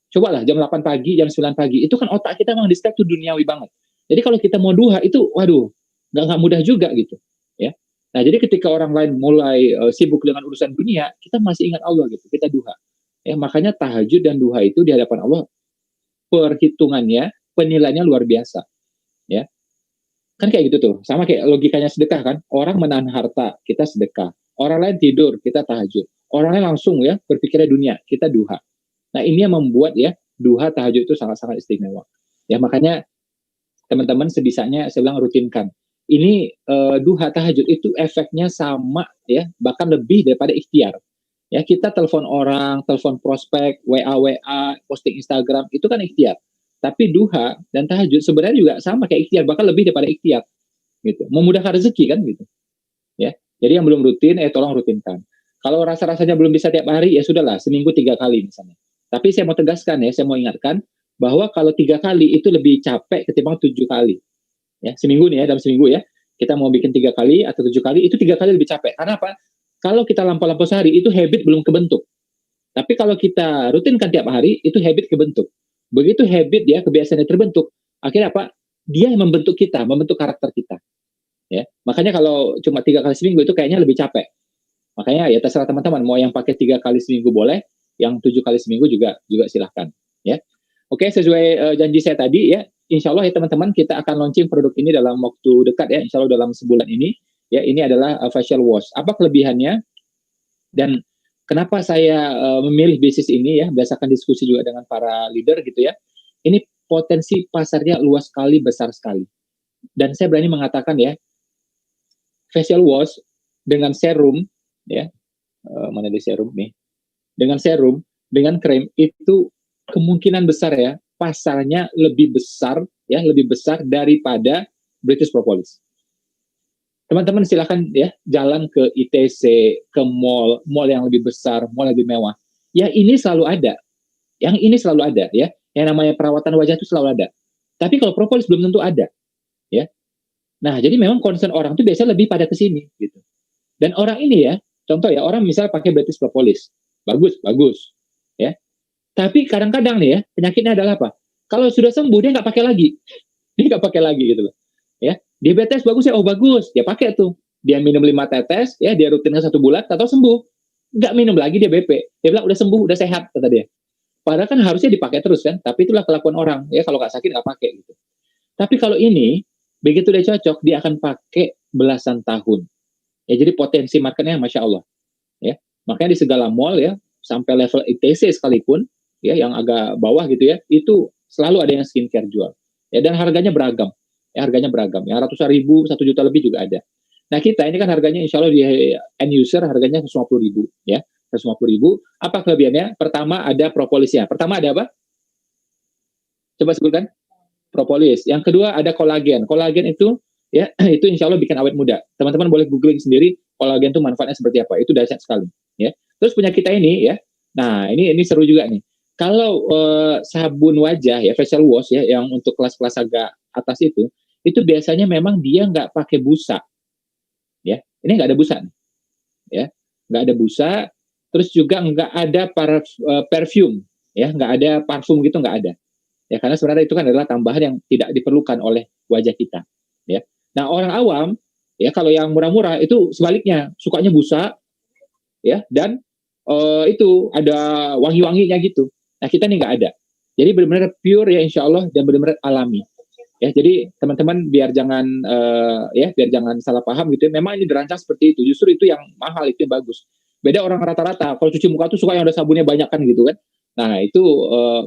Cobalah jam 8 pagi, jam 9 pagi, itu kan otak kita memang dispel tuh duniawi banget. Jadi kalau kita mau duha itu, waduh, nggak mudah juga gitu. Ya. Nah jadi ketika orang lain mulai sibuk dengan urusan dunia, kita masih ingat Allah gitu, kita duha. Ya, makanya tahajud dan duha itu di hadapan Allah perhitungannya, penilaiannya luar biasa. Ya. Kan kayak gitu tuh, sama kayak logikanya sedekah kan, orang menahan harta, kita sedekah. Orang lain tidur, kita tahajud. Orang lain langsung ya berpikirnya dunia, kita duha. Nah ini yang membuat ya duha tahajud itu sangat-sangat istimewa. Ya makanya teman-teman sebisanya saya bilang rutinkan. Ini duha tahajud itu efeknya sama ya, bahkan lebih daripada ikhtiar. Ya kita telepon orang, telepon prospek, WA, posting Instagram, itu kan ikhtiar. Tapi duha dan tahajud sebenarnya juga sama kayak ikhtiar, bahkan lebih daripada ikhtiar. Gitu. Memudahkan rezeki kan gitu. Ya. Jadi yang belum rutin, tolong rutinkan. Kalau rasa-rasanya belum bisa tiap hari, ya sudahlah, seminggu 3 kali misalnya. Tapi saya mau tegaskan ya, saya mau ingatkan bahwa kalau 3 kali itu lebih capek ketimbang 7 kali. Ya, seminggu nih ya, dalam seminggu ya, kita mau bikin 3 kali atau 7 kali, itu 3 kali lebih capek. Karena apa? Kalau kita lampau-lampau sehari, itu habit belum kebentuk. Tapi kalau kita rutinkan tiap hari, itu habit kebentuk. Begitu habit ya, kebiasaannya terbentuk, akhirnya apa? Dia yang membentuk kita, membentuk karakter kita. Ya, makanya kalau cuma 3 kali seminggu itu kayaknya lebih capek. Makanya ya terserah teman-teman, mau yang pakai 3 kali seminggu boleh, yang 7 kali seminggu juga silahkan. Ya, oke, sesuai janji saya tadi ya, insya Allah ya teman-teman, kita akan launching produk ini dalam waktu dekat ya, insya Allah dalam sebulan ini. Ya, ini adalah facial wash. Apa kelebihannya dan kenapa saya memilih bisnis ini ya, berdasarkan diskusi juga dengan para leader gitu ya. Ini potensi pasarnya luas sekali, besar sekali. Dan saya berani mengatakan ya, facial wash dengan serum ya, mana di serum nih, dengan serum, dengan krim itu kemungkinan besar ya pasarnya lebih besar ya, lebih besar daripada British Propolis. Teman-teman silakan ya jalan ke ITC, ke mall yang lebih besar, mall lebih mewah. Ya ini selalu ada. Yang ini selalu ada ya. Yang namanya perawatan wajah itu selalu ada. Tapi kalau propolis belum tentu ada. Ya. Nah, jadi memang concern orang itu biasanya lebih pada ke sini gitu. Dan orang ini ya, contoh ya, orang misalnya pakai British Propolis. Bagus. Ya. Tapi kadang-kadang nih ya, penyakitnya adalah apa? Kalau sudah sembuh dia nggak pakai lagi. Dia nggak pakai lagi gitu loh. Ya. Diabetes bagus ya, oh bagus, dia pakai tuh. Dia minum 5 tetes, ya dia rutinnya 1 bulan, atau sembuh. Nggak minum lagi dia BP. Dia bilang udah sembuh, udah sehat, kata dia. Padahal kan harusnya dipakai terus kan, tapi itulah kelakuan orang. Ya kalau nggak sakit nggak pakai gitu. Tapi kalau ini, begitu dia cocok, dia akan pakai belasan tahun. Ya jadi potensi marketnya Masya Allah. Ya, makanya di segala mall ya, sampai level ITC sekalipun, ya yang agak bawah gitu ya, itu selalu ada yang skincare jual. Ya dan harganya beragam. Ya, harganya beragam. Yang ratusan ribu, 1 juta lebih juga ada. Nah kita ini kan harganya insya Allah di end user harganya 150.000 ya. 150.000. Apa kelebihannya? Pertama ada propolisnya. Pertama ada apa? Coba sebutkan. Propolis. Yang kedua ada kolagen. Kolagen itu ya itu insya Allah bikin awet muda. Teman-teman boleh googling sendiri kolagen itu manfaatnya seperti apa. Itu dahsyat sekali. Ya. Terus punya kita ini ya. Nah ini seru juga nih. Kalau sabun wajah ya facial wash ya yang untuk kelas-kelas agak atas itu biasanya memang dia nggak pakai busa, ya. Ini nggak ada busa, ya, nggak ada busa. Terus juga nggak ada perfume, ya, nggak ada parfum gitu nggak ada, ya. Karena sebenarnya itu kan adalah tambahan yang tidak diperlukan oleh wajah kita, ya. Nah orang awam, ya kalau yang murah-murah itu sebaliknya sukanya busa, ya, dan itu ada wangi-wanginya gitu. Nah kita nih nggak ada. Jadi benar-benar pure ya insya Allah dan benar-benar alami. Ya jadi teman-teman biar jangan biar jangan salah paham gitu ya. Memang ini dirancang seperti itu. Justru itu yang mahal, itu yang bagus. Beda orang rata-rata. Kalau cuci muka tuh suka yang ada sabunnya banyak kan gitu kan. Nah itu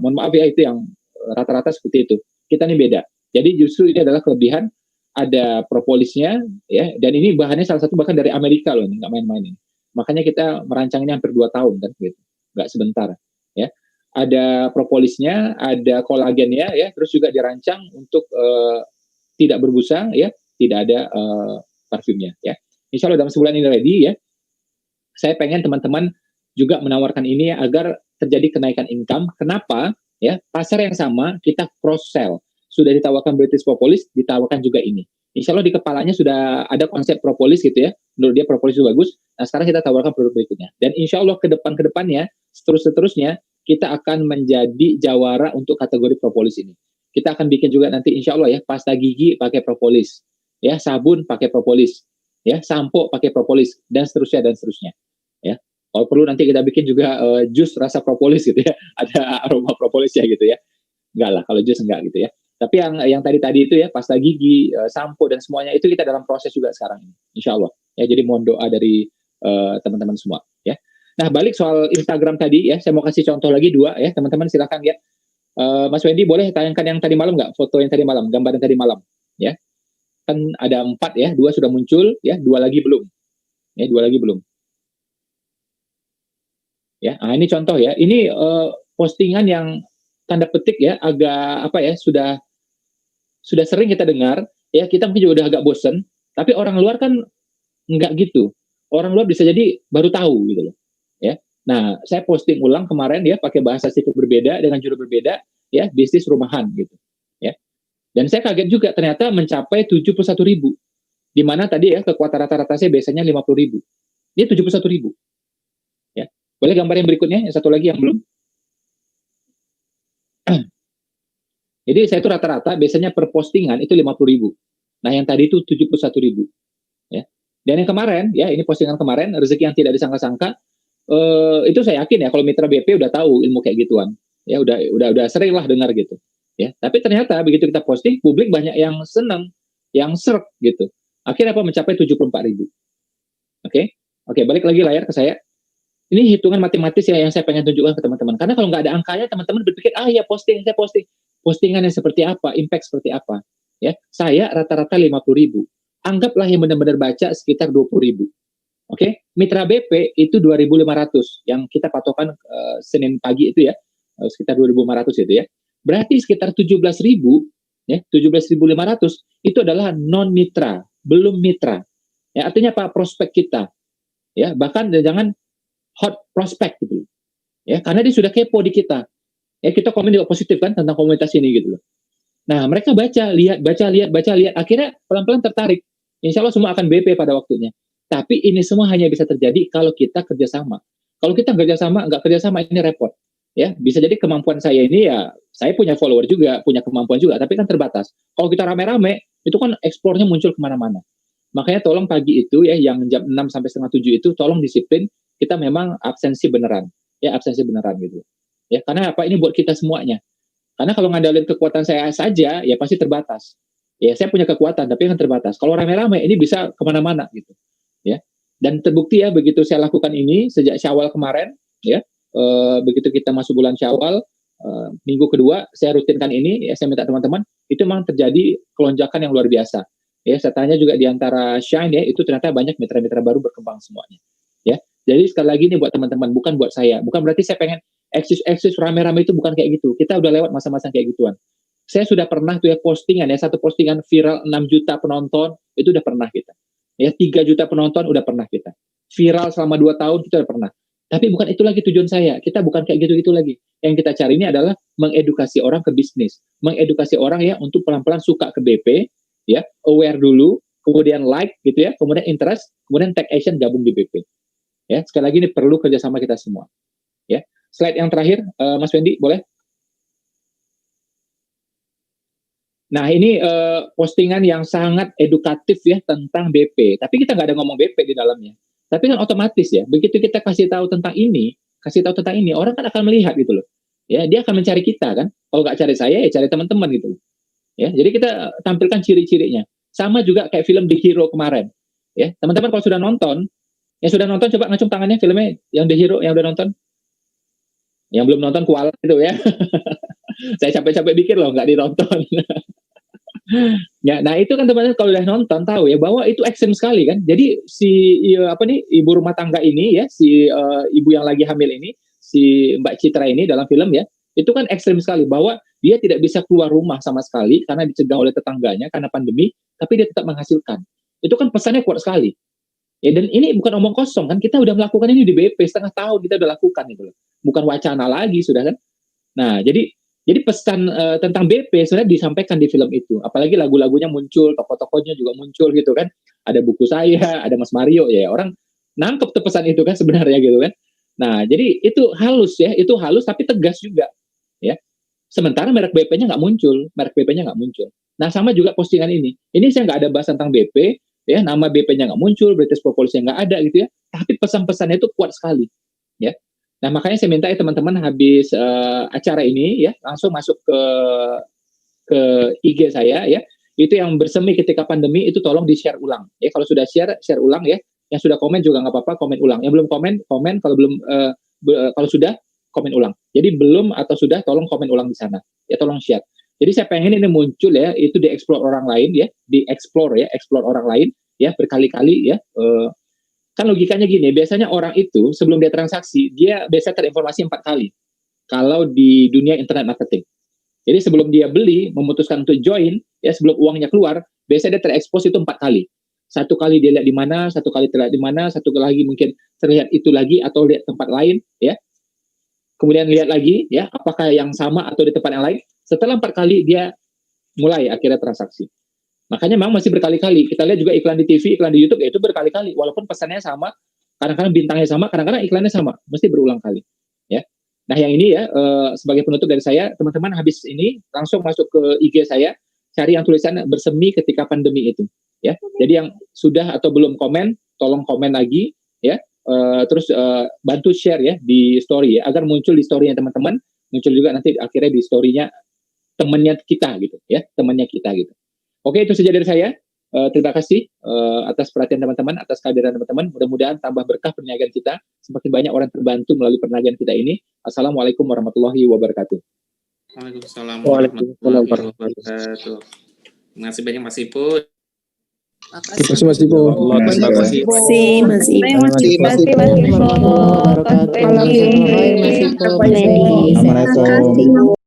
mohon maaf ya itu yang rata-rata seperti itu. Kita nih beda. Jadi justru ini adalah kelebihan. Ada propolisnya ya. Dan ini bahannya salah satu bahkan dari Amerika loh. Nggak main-main ini. Makanya kita merancang ini hampir 2 tahun kan gitu. Nggak sebentar ya. Ada propolisnya, ada kolagennya ya, terus juga dirancang untuk tidak berbusa ya, tidak ada parfumnya ya. Insya Allah dalam sebulan ini ready ya. Saya pengen teman-teman juga menawarkan ini ya, agar terjadi kenaikan income. Kenapa? Ya, pasar yang sama kita cross sell. Sudah ditawarkan British Propolis, ditawarkan juga ini. Insya Allah di kepalanya sudah ada konsep propolis gitu ya. Menurut dia propolis itu bagus. Nah sekarang kita tawarkan produk berikutnya. Dan insya Allah kedepannya, seterusnya kita akan menjadi jawara untuk kategori propolis ini. Kita akan bikin juga nanti insya Allah ya, pasta gigi pakai propolis, ya sabun pakai propolis, ya sampo pakai propolis, dan seterusnya. Ya, kalau perlu nanti kita bikin juga jus rasa propolis gitu ya, ada aroma propolis ya gitu ya. Enggak lah, kalau jus enggak gitu ya. Tapi yang tadi itu ya, pasta gigi, sampo dan semuanya itu kita dalam proses juga sekarang ini, insya Allah. Ya, jadi mohon doa dari teman-teman semua. Ya. Nah, balik soal Instagram tadi ya, saya mau kasih contoh lagi 2 ya, teman-teman silakan ya. Mas Wendy boleh tayangkan yang tadi malam nggak, foto yang tadi malam, gambar yang tadi malam, ya. Kan ada 4 ya, 2 sudah muncul ya, 2 lagi belum. Ya, 2 lagi belum. Ya, nah ini contoh ya. Ini postingan yang tanda petik ya, agak apa ya, sudah sering kita dengar, ya kita mungkin juga udah agak bosen, tapi orang luar kan nggak gitu. Orang luar bisa jadi baru tahu gitu loh. Ya. Nah, saya posting ulang kemarin ya pakai bahasa sedikit berbeda dengan judul berbeda ya, bisnis rumahan gitu. Ya. Dan saya kaget juga ternyata mencapai 71.000. Di mana tadi ya kekuatan rata-rata saya biasanya 50.000. Ini 71.000. Ya. Boleh gambar yang berikutnya, yang satu lagi yang belum. Jadi saya itu rata-rata biasanya per postingan itu 50.000. Nah, yang tadi itu 71.000. Ya. Dan yang kemarin ya, ini postingan kemarin, rezeki yang tidak disangka-sangka, itu saya yakin ya kalau mitra BP udah tahu ilmu kayak gituan. Ya udah sering lah dengar gitu. Ya, tapi ternyata begitu kita posting, publik banyak yang senang, yang serk gitu. Akhirnya apa mencapai 74.000. Oke. Oke, balik lagi layar ke saya. Ini hitungan matematis ya yang saya pengen tunjukkan ke teman-teman. Karena kalau nggak ada angkanya, teman-teman berpikir, ya saya posting. Postingannya seperti apa, impact seperti apa. Ya, saya rata-rata 50.000. Anggaplah yang benar-benar baca sekitar 20.000. Oke, mitra BP itu 2.500 yang kita patokan Senin pagi itu ya, sekitar 2.500 itu ya. Berarti sekitar 17.000 ya, 17.500 itu adalah non mitra, belum mitra. Ya, artinya apa? Prospek kita. Ya, bahkan jangan hot prospect gitu. Ya, karena dia sudah kepo di kita. Ya, kita komen juga positif kan tentang komunitas ini gitu loh. Nah, mereka baca, lihat, akhirnya pelan-pelan tertarik. Insya Allah semua akan BP pada waktunya. Tapi ini semua hanya bisa terjadi kalau kita kerjasama. Kalau kita nggak kerjasama ini repot. Ya, bisa jadi kemampuan saya ini ya, saya punya follower juga, punya kemampuan juga, tapi kan terbatas. Kalau kita rame-rame, itu kan eksplornya muncul kemana-mana. Makanya tolong pagi itu ya, yang jam 6 sampai setengah 7 itu, tolong disiplin, kita memang absensi beneran. Ya, absensi beneran gitu. Ya, karena apa? Ini buat kita semuanya. Karena kalau ngandalin kekuatan saya saja, ya pasti terbatas. Ya, saya punya kekuatan, tapi kan terbatas. Kalau rame-rame, ini bisa kemana-mana gitu. Ya, dan terbukti ya begitu saya lakukan ini sejak Syawal kemarin, ya, begitu kita masuk bulan Syawal, minggu kedua saya rutinkan ini, ya saya minta teman-teman, itu memang terjadi kelonjakan yang luar biasa. Ya, saya tanya juga di antara Shine ya, itu ternyata banyak mitra-mitra baru berkembang semuanya. Ya, jadi sekali lagi nih buat teman-teman, bukan buat saya, bukan berarti saya pengen eksis rame-rame, itu bukan kayak gitu. Kita udah lewat masa-masa kayak gituan. Saya sudah pernah tuh ya postingan ya, satu postingan viral 6 juta penonton, itu udah pernah kita. Ya, 3 juta penonton udah pernah kita. Viral selama 2 tahun kita udah pernah. Tapi bukan itu lagi tujuan saya. Kita bukan kayak gitu-gitu lagi. Yang kita cari ini adalah mengedukasi orang ke bisnis. Mengedukasi orang ya untuk pelan-pelan suka ke BP, ya, aware dulu, kemudian like gitu ya, kemudian interest, kemudian take action gabung di BP. Ya, sekali lagi ini perlu kerjasama kita semua. Ya, slide yang terakhir, Mas Wendy, boleh? Nah, ini postingan yang sangat edukatif ya tentang BP. Tapi kita nggak ada ngomong BP di dalamnya. Tapi kan otomatis ya, begitu kita kasih tahu tentang ini, orang kan akan melihat gitu loh. Ya, dia akan mencari kita kan. Kalau nggak cari saya, ya cari teman-teman gitu loh. Ya, jadi kita tampilkan ciri-cirinya. Sama juga kayak film The Hero kemarin. Ya, teman-teman kalau sudah nonton, coba ngacung tangannya filmnya yang The Hero yang udah nonton. Yang belum nonton kualat itu ya. Saya capek-capek bikin loh, nggak ditonton. Ya, nah itu kan teman-teman kalau udah nonton tahu ya bahwa itu ekstrim sekali kan. Jadi si ibu rumah tangga ini ya, si ibu yang lagi hamil ini, si Mbak Citra ini dalam film ya, itu kan ekstrim sekali bahwa dia tidak bisa keluar rumah sama sekali karena dicegah oleh tetangganya karena pandemi, tapi dia tetap menghasilkan. Itu kan pesannya kuat sekali. Ya, dan ini bukan omong kosong kan, kita udah melakukan ini di BP setengah tahun, kita udah lakukan gitu loh. Bukan wacana lagi sudah kan. Nah, jadi Jadi pesan tentang BP sebenarnya disampaikan di film itu. Apalagi lagu-lagunya muncul, tokoh-tokohnya juga muncul gitu kan. Ada buku saya, ada Mas Mario ya. Orang nangkep tuh pesan itu kan sebenarnya gitu kan. Nah, jadi itu halus ya, itu halus tapi tegas juga ya. Sementara merek BP-nya nggak muncul, Nah, sama juga postingan ini. Ini saya nggak ada bahas tentang BP, ya, nama BP-nya nggak muncul, British Proposal nggak ada gitu ya. Tapi pesan-pesannya itu kuat sekali, ya. Nah, makanya saya minta ya teman-teman habis acara ini ya langsung masuk ke IG saya ya. Itu yang bersemi ketika pandemi itu tolong di-share ulang. Ya, kalau sudah share ulang ya. Yang sudah komen juga nggak apa-apa, komen ulang. Yang belum komen, kalau belum kalau sudah komen ulang. Jadi belum atau sudah tolong komen ulang di sana. Ya tolong share. Jadi saya pengen ini muncul ya, itu di-explore orang lain ya, explore orang lain ya berkali-kali ya. Kan logikanya gini, biasanya orang itu sebelum dia transaksi, dia biasa terinformasi 4 kali. Kalau di dunia internet marketing. Jadi sebelum dia beli, memutuskan untuk join, ya sebelum uangnya keluar, biasanya dia terekspos itu 4 kali. 1 kali dia lihat di mana, 1 kali terlihat di mana, 1 kali lagi mungkin terlihat itu lagi atau lihat tempat lain, ya. Kemudian lihat lagi, ya, apakah yang sama atau di tempat yang lain. Setelah 4 kali dia mulai akhirnya transaksi. Makanya memang masih berkali-kali. Kita lihat juga iklan di TV, iklan di YouTube, ya itu berkali-kali. Walaupun pesannya sama, kadang-kadang bintangnya sama, kadang-kadang iklannya sama. Mesti berulang kali. Ya. Nah yang ini ya, sebagai penutup dari saya, teman-teman habis ini langsung masuk ke IG saya, cari yang tulisan bersemi ketika pandemi itu. Ya. Jadi yang sudah atau belum komen, tolong komen lagi. Ya. Terus bantu share ya di story ya, agar muncul di story-nya teman-teman, muncul juga nanti akhirnya di story-nya temannya kita gitu ya, temannya kita gitu. Oke, itu saja dari saya. Terima kasih atas perhatian teman-teman, atas kehadiran teman-teman. Mudah-mudahan tambah berkah perniagaan kita. Semakin banyak orang terbantu melalui perniagaan kita ini. Assalamualaikum warahmatullahi wabarakatuh. Waalaikumsalam warahmatullahi wabarakatuh. Terima kasih banyak Mas Ipu. Terima kasih Mas Ibu. Terima kasih Mas Ibu. Assalamualaikum warahmatullahi wabarakatuh. Assalamualaikum.